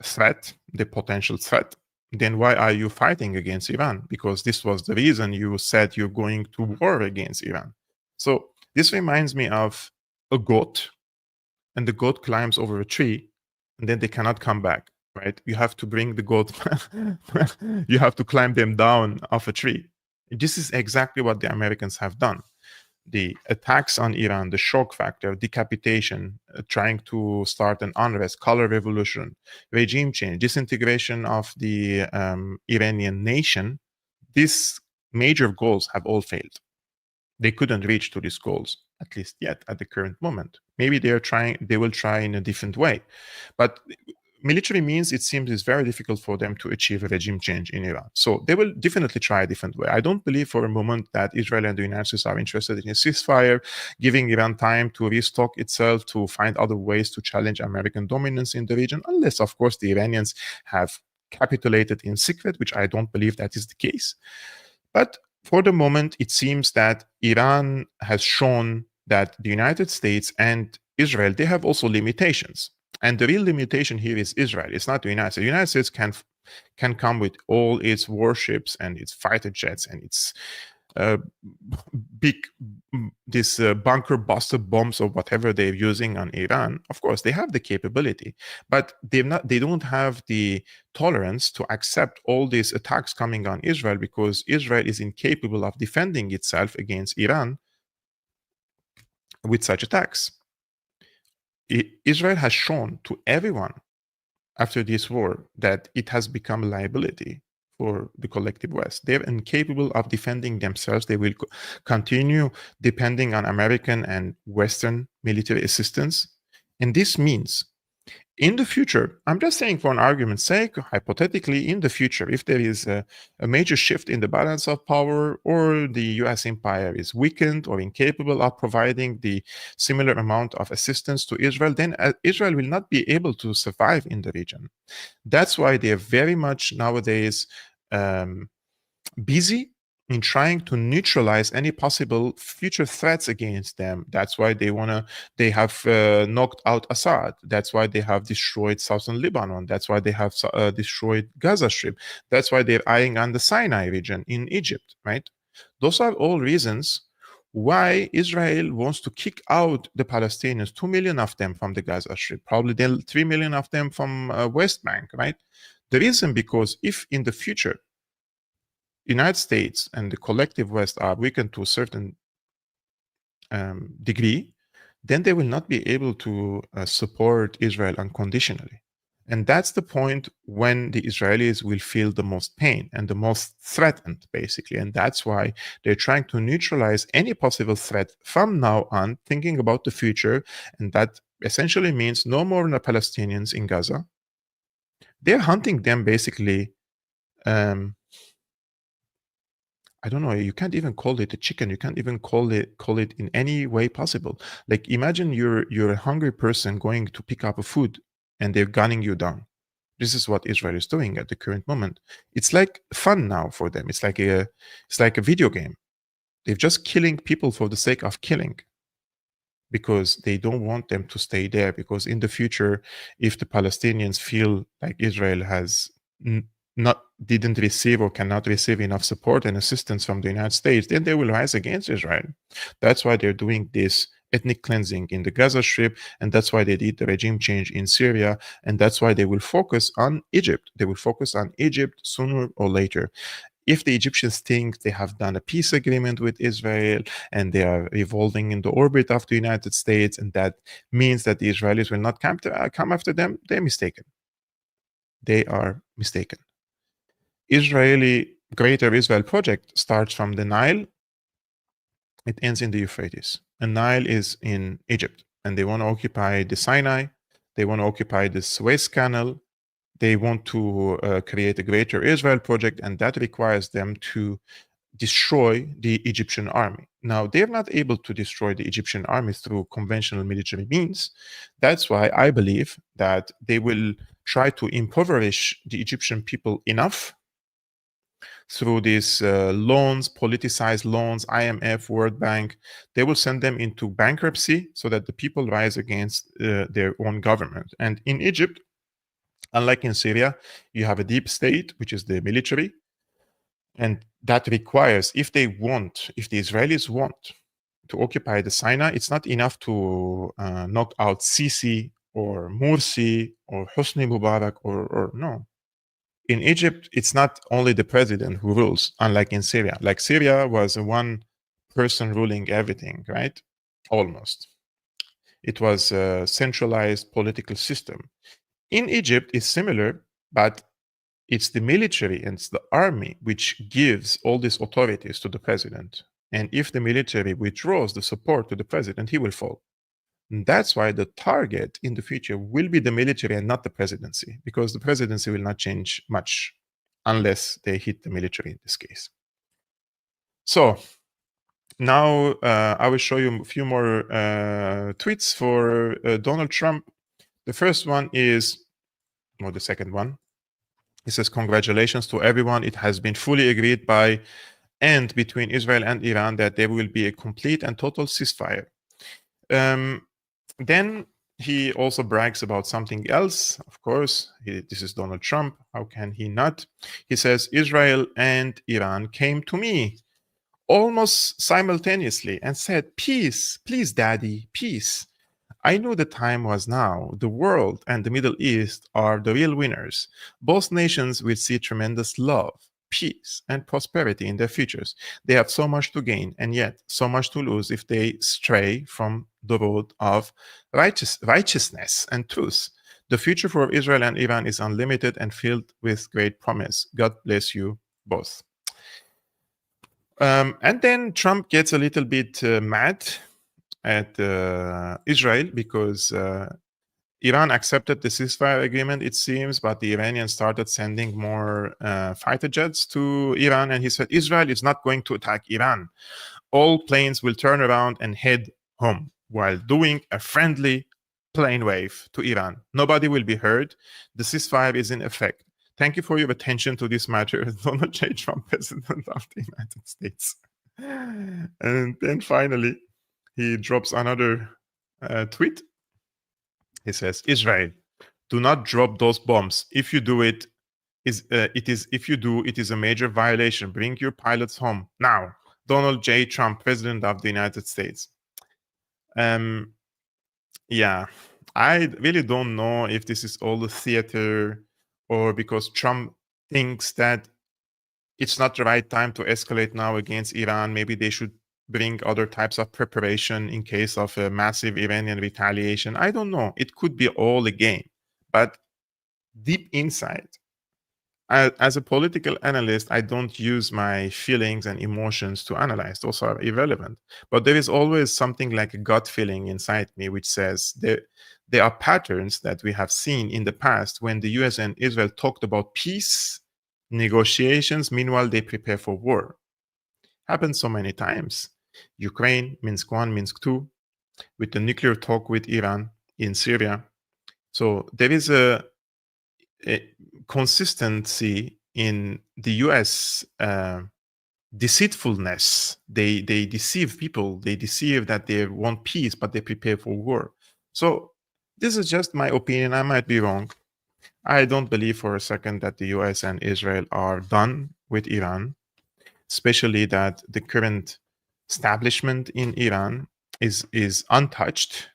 threat, the potential threat, then why are you fighting against Iran? Because this was the reason you said you're going to war against Iran. So this reminds me of a goat, and the goat climbs over a tree, and then they cannot come back, right? You have to bring the goat, you have to climb them down off a tree. This is exactly what the Americans have done. The attacks on Iran, the shock factor, decapitation, trying to start an unrest, color revolution, regime change, disintegration of the Iranian nation, these major goals have all failed. They couldn't reach to these goals, at least yet at the current moment. Maybe they will try in a different way. But military means, it seems, is very difficult for them to achieve a regime change in Iran. So they will definitely try a different way. I don't believe for a moment that Israel and the United States are interested in a ceasefire, giving Iran time to restock itself, to find other ways to challenge American dominance in the region, unless, of course, the Iranians have capitulated in secret, which I don't believe that is the case. But for the moment, it seems that Iran has shown that the United States and Israel, they have also limitations. And the real limitation here is Israel. It's not the United States. The United States can come with all its warships and its fighter jets and its bunker buster bombs or whatever they're using on Iran. Of course, they have the capability, but they don't have the tolerance to accept all these attacks coming on Israel, because Israel is incapable of defending itself against Iran with such attacks. Israel has shown to everyone after this war that it has become a liability for the collective West. They're incapable of defending themselves. They will continue depending on American and Western military assistance. And this means in the future, I'm just saying for an argument's sake, hypothetically, in the future, if there is a major shift in the balance of power, or the US empire is weakened or incapable of providing the similar amount of assistance to Israel, then Israel will not be able to survive in the region. That's why they're very much nowadays busy in trying to neutralize any possible future threats against them. That's why they have knocked out Assad. That's why they have destroyed southern Lebanon. That's why they have destroyed Gaza Strip. That's why they're eyeing on the Sinai region in Egypt, right? Those are all reasons why Israel wants to kick out the Palestinians, 2 million of them from the Gaza Strip, probably 3 million of them from West Bank, right? The reason, because if in the future United States and the collective West are weakened to a certain degree, then they will not be able to support Israel unconditionally. And that's the point when the Israelis will feel the most pain and the most threatened, basically. And that's why they're trying to neutralize any possible threat from now on, thinking about the future. And that essentially means no more Palestinians in Gaza. They're hunting them basically. I don't know, you can't even call it a chicken. You can't even call it in any way possible. Like, imagine you're a hungry person going to pick up a food and they're gunning you down. This is what Israel is doing at the current moment. It's like fun now for them. It's like a video game. They're just killing people for the sake of killing, because they don't want them to stay there. Because in the future, if the Palestinians feel like Israel has didn't receive or cannot receive enough support and assistance from the United States, then they will rise against Israel. That's why they're doing this ethnic cleansing in the Gaza Strip, and that's why they did the regime change in Syria, and that's why they will focus on Egypt. They will focus on Egypt sooner or later. If the Egyptians think they have done a peace agreement with Israel and they are revolving in the orbit of the United States, and that means that the Israelis will not come after them, they're mistaken. They are mistaken. Israeli Greater Israel Project starts from the Nile. It ends in the Euphrates. And Nile is in Egypt. And they want to occupy the Sinai. They want to occupy the Suez Canal. They want to create a Greater Israel Project. And that requires them to destroy the Egyptian army. Now, they're not able to destroy the Egyptian army through conventional military means. That's why I believe that they will try to impoverish the Egyptian people enough through these loans, politicized loans, IMF, World Bank. They will send them into bankruptcy so that the people rise against their own government. And in Egypt, unlike in Syria, you have a deep state, which is the military. And that requires, if the Israelis want to occupy the Sinai, it's not enough to knock out Sisi or Morsi or Hosni Mubarak or no. In Egypt, it's not only the president who rules, unlike in Syria. Like Syria was one person ruling everything, right? Almost. It was a centralized political system. In Egypt, it's similar, but it's the military and it's the army which gives all these authorities to the president. And if the military withdraws the support to the president, he will fall. And that's why the target in the future will be the military and not the presidency, because the presidency will not change much unless they hit the military in this case. So now I will show you a few more tweets for Donald Trump. The first one is, or the second one, he says, congratulations to everyone. It has been fully agreed by and between Israel and Iran that there will be a complete and total ceasefire. Then he also brags about something else. Of course, this is Donald Trump. How can he not? He says, Israel and Iran came to me almost simultaneously and said, peace, please, daddy, peace. I knew the time was now. The world and the Middle East are the real winners. Both nations will see tremendous love, peace, and prosperity in their futures. They have so much to gain and yet so much to lose if they stray from the road of righteousness and truth. The future for Israel and Iran is unlimited and filled with great promise. God bless you both. And then Trump gets a little bit mad at Israel because Iran accepted the ceasefire agreement, it seems, but the Iranians started sending more fighter jets to Iran. And he said, Israel is not going to attack Iran. All planes will turn around and head home while doing a friendly plane wave to Iran. Nobody will be hurt. The ceasefire is in effect. Thank you for your attention to this matter. Donald J. Trump, President of the United States. And then finally, he drops another tweet. He says, Israel, do not drop those bombs. If you do it is a major violation. Bring your pilots home now. Donald J. Trump, President of the United States. Yeah, I really don't know if this is all the theater or because Trump thinks that it's not the right time to escalate now against Iran. Maybe they should bring other types of preparation in case of a massive Iranian retaliation. I don't know. It could be all a game. But deep inside, as a political analyst, I don't use my feelings and emotions to analyze. Those are irrelevant. But there is always something like a gut feeling inside me which says there are patterns that we have seen in the past when the US and Israel talked about peace negotiations. Meanwhile, they prepare for war. Happened so many times. Ukraine, Minsk 1, Minsk 2, with the nuclear talk with Iran in Syria. So there is a consistency in the US deceitfulness. They deceive people. They deceive that they want peace, but they prepare for war. So this is just my opinion. I might be wrong. I don't believe for a second that the US and Israel are done with Iran, especially that the current establishment in Iran is untouched.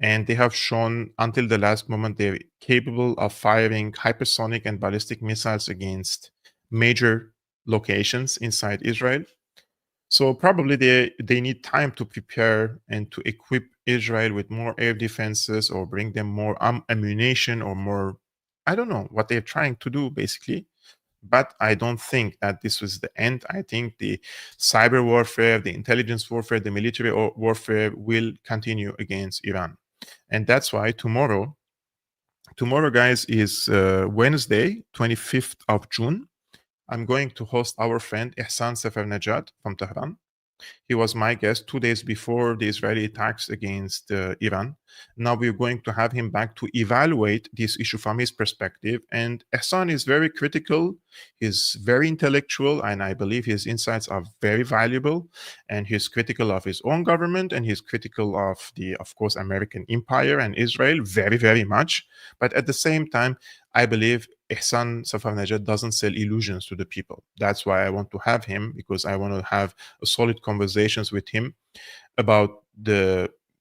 And they have shown until the last moment they're capable of firing hypersonic and ballistic missiles against major locations inside Israel. So probably they need time to prepare and to equip Israel with more air defenses or bring them more ammunition or more, I don't know what they're trying to do basically. But I don't think that this was the end. I think the cyber warfare, the intelligence warfare, the military warfare will continue against Iran. And that's why tomorrow, guys, is Wednesday, 25th of June. I'm going to host our friend Ihsan Sefer Najat from Tehran. He was my guest 2 days before the Israeli attacks against Iran. Now we're going to have him back to evaluate this issue from his perspective. And Ehsan is very critical. He's very intellectual, and I believe his insights are very valuable. And he's critical of his own government, and he's critical of the, of course, American empire and Israel very, very much. But at the same time, I believe Ehsan Safarnajad doesn't sell illusions to the people. That's why I want to have him, because I want to have a solid conversations with him about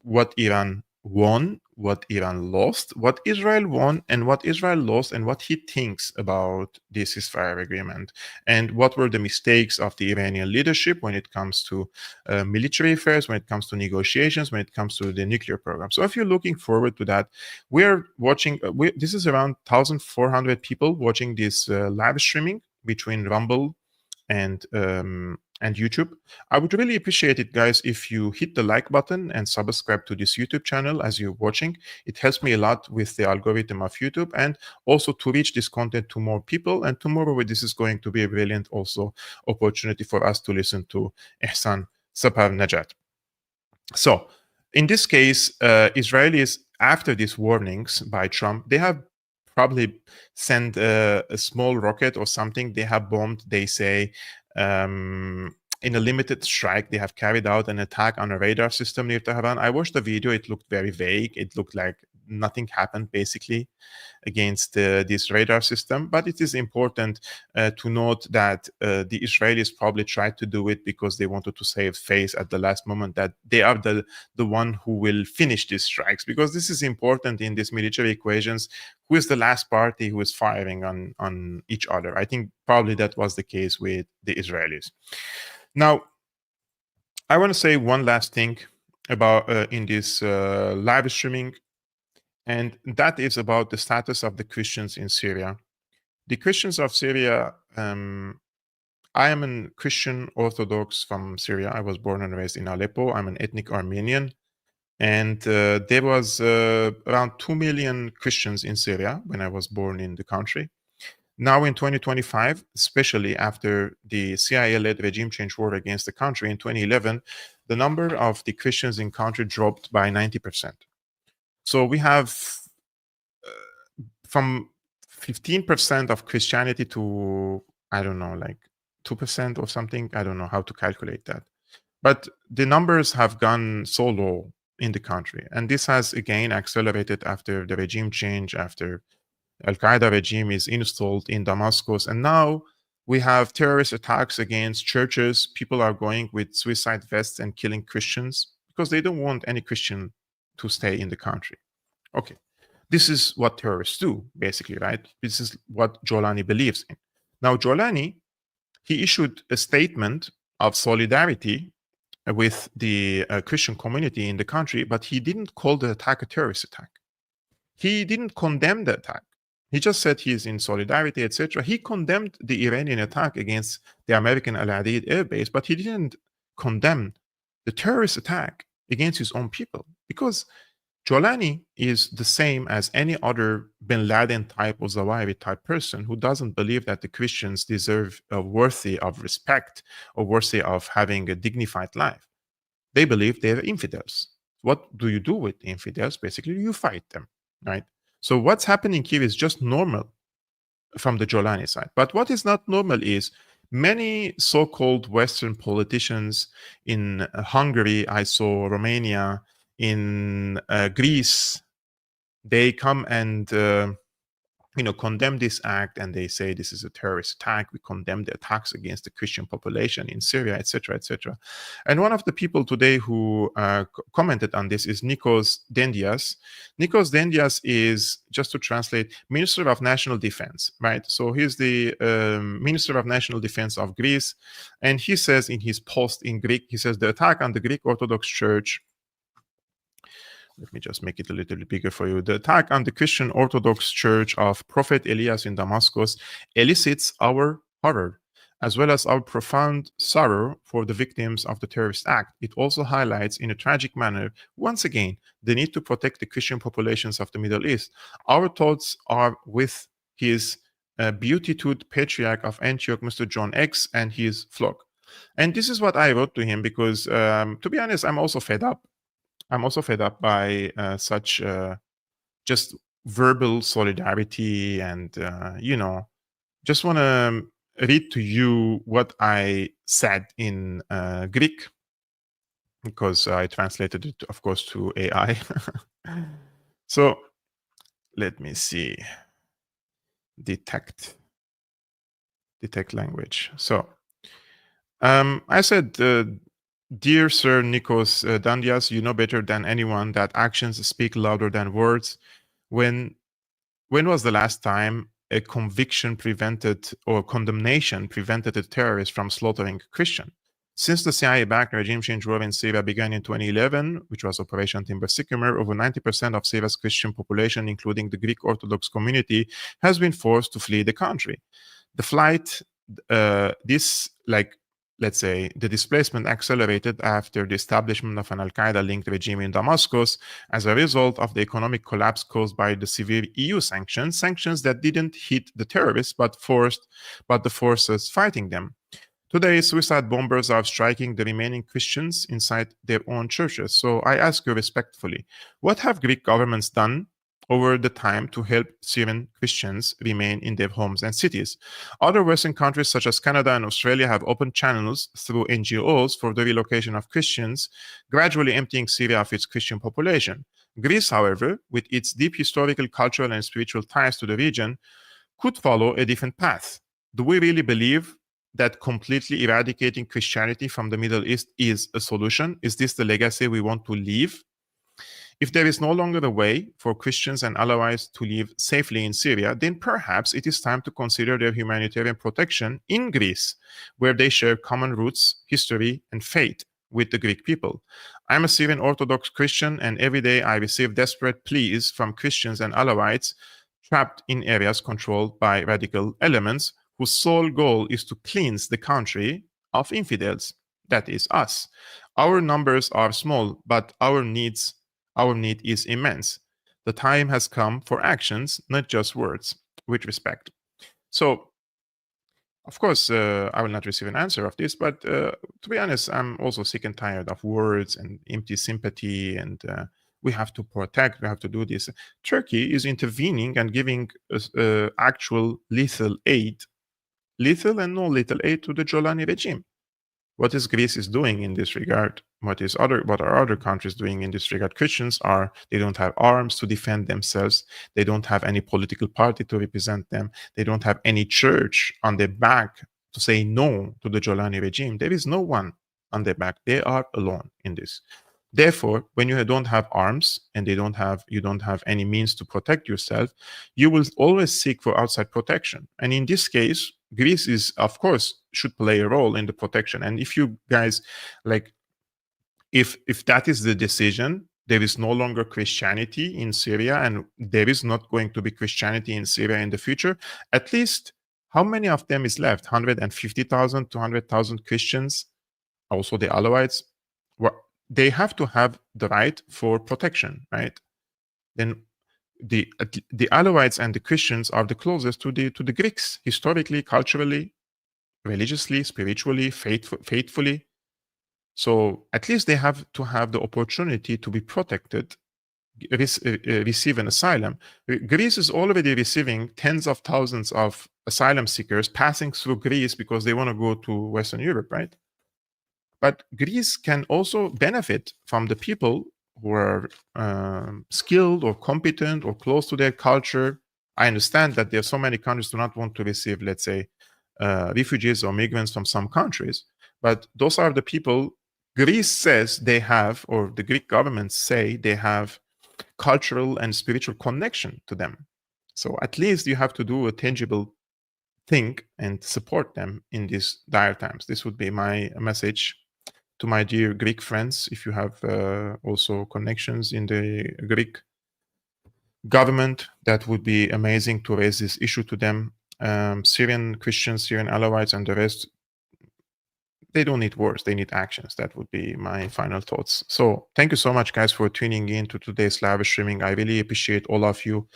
what Iran won, what Iran lost, what Israel won, and what Israel lost, and what he thinks about the ceasefire agreement, and what were the mistakes of the Iranian leadership when it comes to military affairs, when it comes to negotiations, when it comes to the nuclear program. So if you're looking forward to that, we're watching, this is around 1,400 people watching this live streaming between Rumble and YouTube. I would really appreciate it, guys, if you hit the like button and subscribe to this YouTube channel as you're watching. It helps me a lot with the algorithm of YouTube, and also to reach this content to more people. And tomorrow, this is going to be a brilliant also opportunity for us to listen to Ehsan Safarnajad. So in this case, Israelis, after these warnings by Trump, they have probably sent a small rocket or something. They have bombed, they say, in a limited strike. They have carried out an attack on a radar system near Tehran. I watched the video. It looked very vague. It looked like nothing happened, basically, against this radar system. But it is important to note that the Israelis probably tried to do it because they wanted to save face at the last moment, that they are the one who will finish these strikes, because this is important in these military equations. Who is the last party who is firing on each other? I think probably that was the case with the Israelis. Now, I want to say one last thing about in this live streaming, and that is about the status of the Christians in Syria. The Christians of Syria, I am a Christian Orthodox from Syria. I was born and raised in Aleppo. I'm an ethnic Armenian. And there was around 2 million Christians in Syria when I was born in the country. Now in 2025, especially after the CIA-led regime change war against the country in 2011, the number of the Christians in country dropped by 90%. So we have from 15% of Christianity to, I don't know, like 2% or something. I don't know how to calculate that. But the numbers have gone so low in the country. And this has again accelerated after the regime change, after Al-Qaeda regime is installed in Damascus. And now we have terrorist attacks against churches. People are going with suicide vests and killing Christians because they don't want any Christian to stay in the country. Okay, this is what terrorists do, basically, right? This is what Jolani believes in. Now, Jolani, he issued a statement of solidarity with the Christian community in the country, but he didn't call the attack a terrorist attack. He didn't condemn the attack. He just said he is in solidarity, etc. He condemned the Iranian attack against the American Al Adid air base, but he didn't condemn the terrorist attack against his own people, because Jolani is the same as any other bin Laden type or Zawahiri type person who doesn't believe that the Christians deserve worthy of respect or worthy of having a dignified life. They believe they're infidels. What do you do with infidels? Basically, you fight them, right? So what's happening here is just normal from the Jolani side. But what is not normal is many so-called Western politicians in Hungary, I saw Romania, in Greece, they come and condemn this act, and they say this is a terrorist attack. We condemn the attacks against the Christian population in Syria, etc., etc. And one of the people today who commented on this is Nikos Dendias. Nikos Dendias is, just to translate, Minister of National Defense, right? So he's the Minister of National Defense of Greece, and he says in his post in Greek, he says the attack on the Greek Orthodox Church. Let me just make it a little bit bigger for you. The attack on the Christian Orthodox Church of Prophet Elias in Damascus elicits our horror, as well as our profound sorrow for the victims of the terrorist act. It also highlights in a tragic manner, once again, the need to protect the Christian populations of the Middle East. Our thoughts are with his beatitude patriarch of Antioch, Mr. John X, and his flock. And this is what I wrote to him because, to be honest, I'm also fed up. I'm also fed up by such just verbal solidarity and, just want to read to you what I said in Greek, because I translated it, of course, to AI. So let me see. Detect language. So I said, dear Sir Nikos Dandias, you know better than anyone that actions speak louder than words. When was the last time a conviction prevented or condemnation prevented a terrorist from slaughtering a Christian? Since the CIA-backed regime change war in Syria began in 2011, which was Operation Timber Sycamore, over 90% of Syria's Christian population, including the Greek Orthodox community, has been forced to flee the country. The flight, let's say, the displacement accelerated after the establishment of an Al-Qaeda-linked regime in Damascus as a result of the economic collapse caused by the severe EU sanctions that didn't hit the terrorists but the forces fighting them. Today, suicide bombers are striking the remaining Christians inside their own churches. So I ask you respectfully, what have Greek governments done over the time to help Syrian Christians remain in their homes and cities? Other Western countries such as Canada and Australia have opened channels through NGOs for the relocation of Christians, gradually emptying Syria of its Christian population. Greece, however, with its deep historical, cultural, and spiritual ties to the region, could follow a different path. Do we really believe that completely eradicating Christianity from the Middle East is a solution? Is this the legacy we want to leave? If there is no longer a way for Christians and Alawites to live safely in Syria, then perhaps it is time to consider their humanitarian protection in Greece, where they share common roots, history, and faith with the Greek people. I'm a Syrian Orthodox Christian, and every day I receive desperate pleas from Christians and Alawites trapped in areas controlled by radical elements whose sole goal is to cleanse the country of infidels. That is us. Our numbers are small, but our need is immense. The time has come for actions, not just words, with respect. So, of course, I will not receive an answer of this, but to be honest, I'm also sick and tired of words and empty sympathy, and we have to protect, we have to do this. Turkey is intervening and giving actual lethal aid, lethal and no lethal aid to the Jolani regime. What is Greece is doing in this regard? What are other countries doing in this regard? Christians they don't have arms to defend themselves. They don't have any political party to represent them. They don't have any church on their back to say no to the Jolani regime. There is no one on their back. They are alone in this. Therefore, when you don't have arms and you don't have any means to protect yourself, you will always seek for outside protection. And in this case, Greece is, of course, should play a role in the protection. And if you guys if that is the decision, there is no longer Christianity in Syria, and there is not going to be Christianity in Syria in the future, at least how many of them is left? 150,000, 200,000 Christians, also the Alawites. They have to have the right for protection, right? Then the Alawites and the Christians are the closest to the Greeks, historically, culturally, religiously, spiritually, faithfully. So at least they have to have the opportunity to be protected, receive an asylum. Greece is already receiving tens of thousands of asylum seekers passing through Greece because they want to go to Western Europe, right? But Greece can also benefit from the people who are skilled or competent or close to their culture. I understand that there are so many countries do not want to receive, let's say, refugees or migrants from some countries. But those are the people Greece says they have, or the Greek governments say they have, cultural and spiritual connection to them. So at least you have to do a tangible thing and support them in these dire times. This would be my message to my dear Greek friends. If you have also connections in the Greek government, that would be amazing to raise this issue to them. Syrian Christians, Syrian Alawites, and the rest, they don't need words, they need actions. That would be my final thoughts. So thank you so much, guys, for tuning in to today's live streaming. I really appreciate all of you.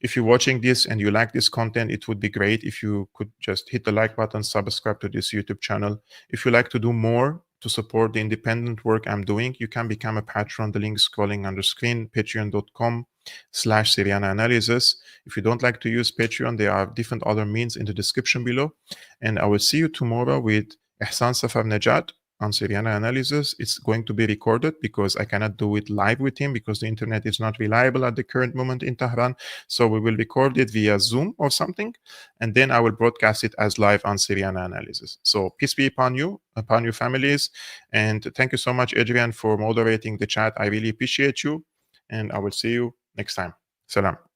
If you're watching this and you like this content, it would be great if you could just hit the like button, subscribe to this YouTube channel. If you like to do more to support the independent work I'm doing, you can become a patron. The link is scrolling on the screen, patreon.com/Syriana Analysis. If you don't like to use Patreon, there are different other means in the description below. And I will see you tomorrow with Ihsan Safarnejad on Syriana Analysis. It's going to be recorded because I cannot do it live with him because the internet is not reliable at the current moment in Tehran. So we will record it via Zoom or something, and then I will broadcast it as live on Syriana Analysis. So peace be upon you, upon your families. And thank you so much, Adrian, for moderating the chat. I really appreciate you. And I will see you next time. Salam.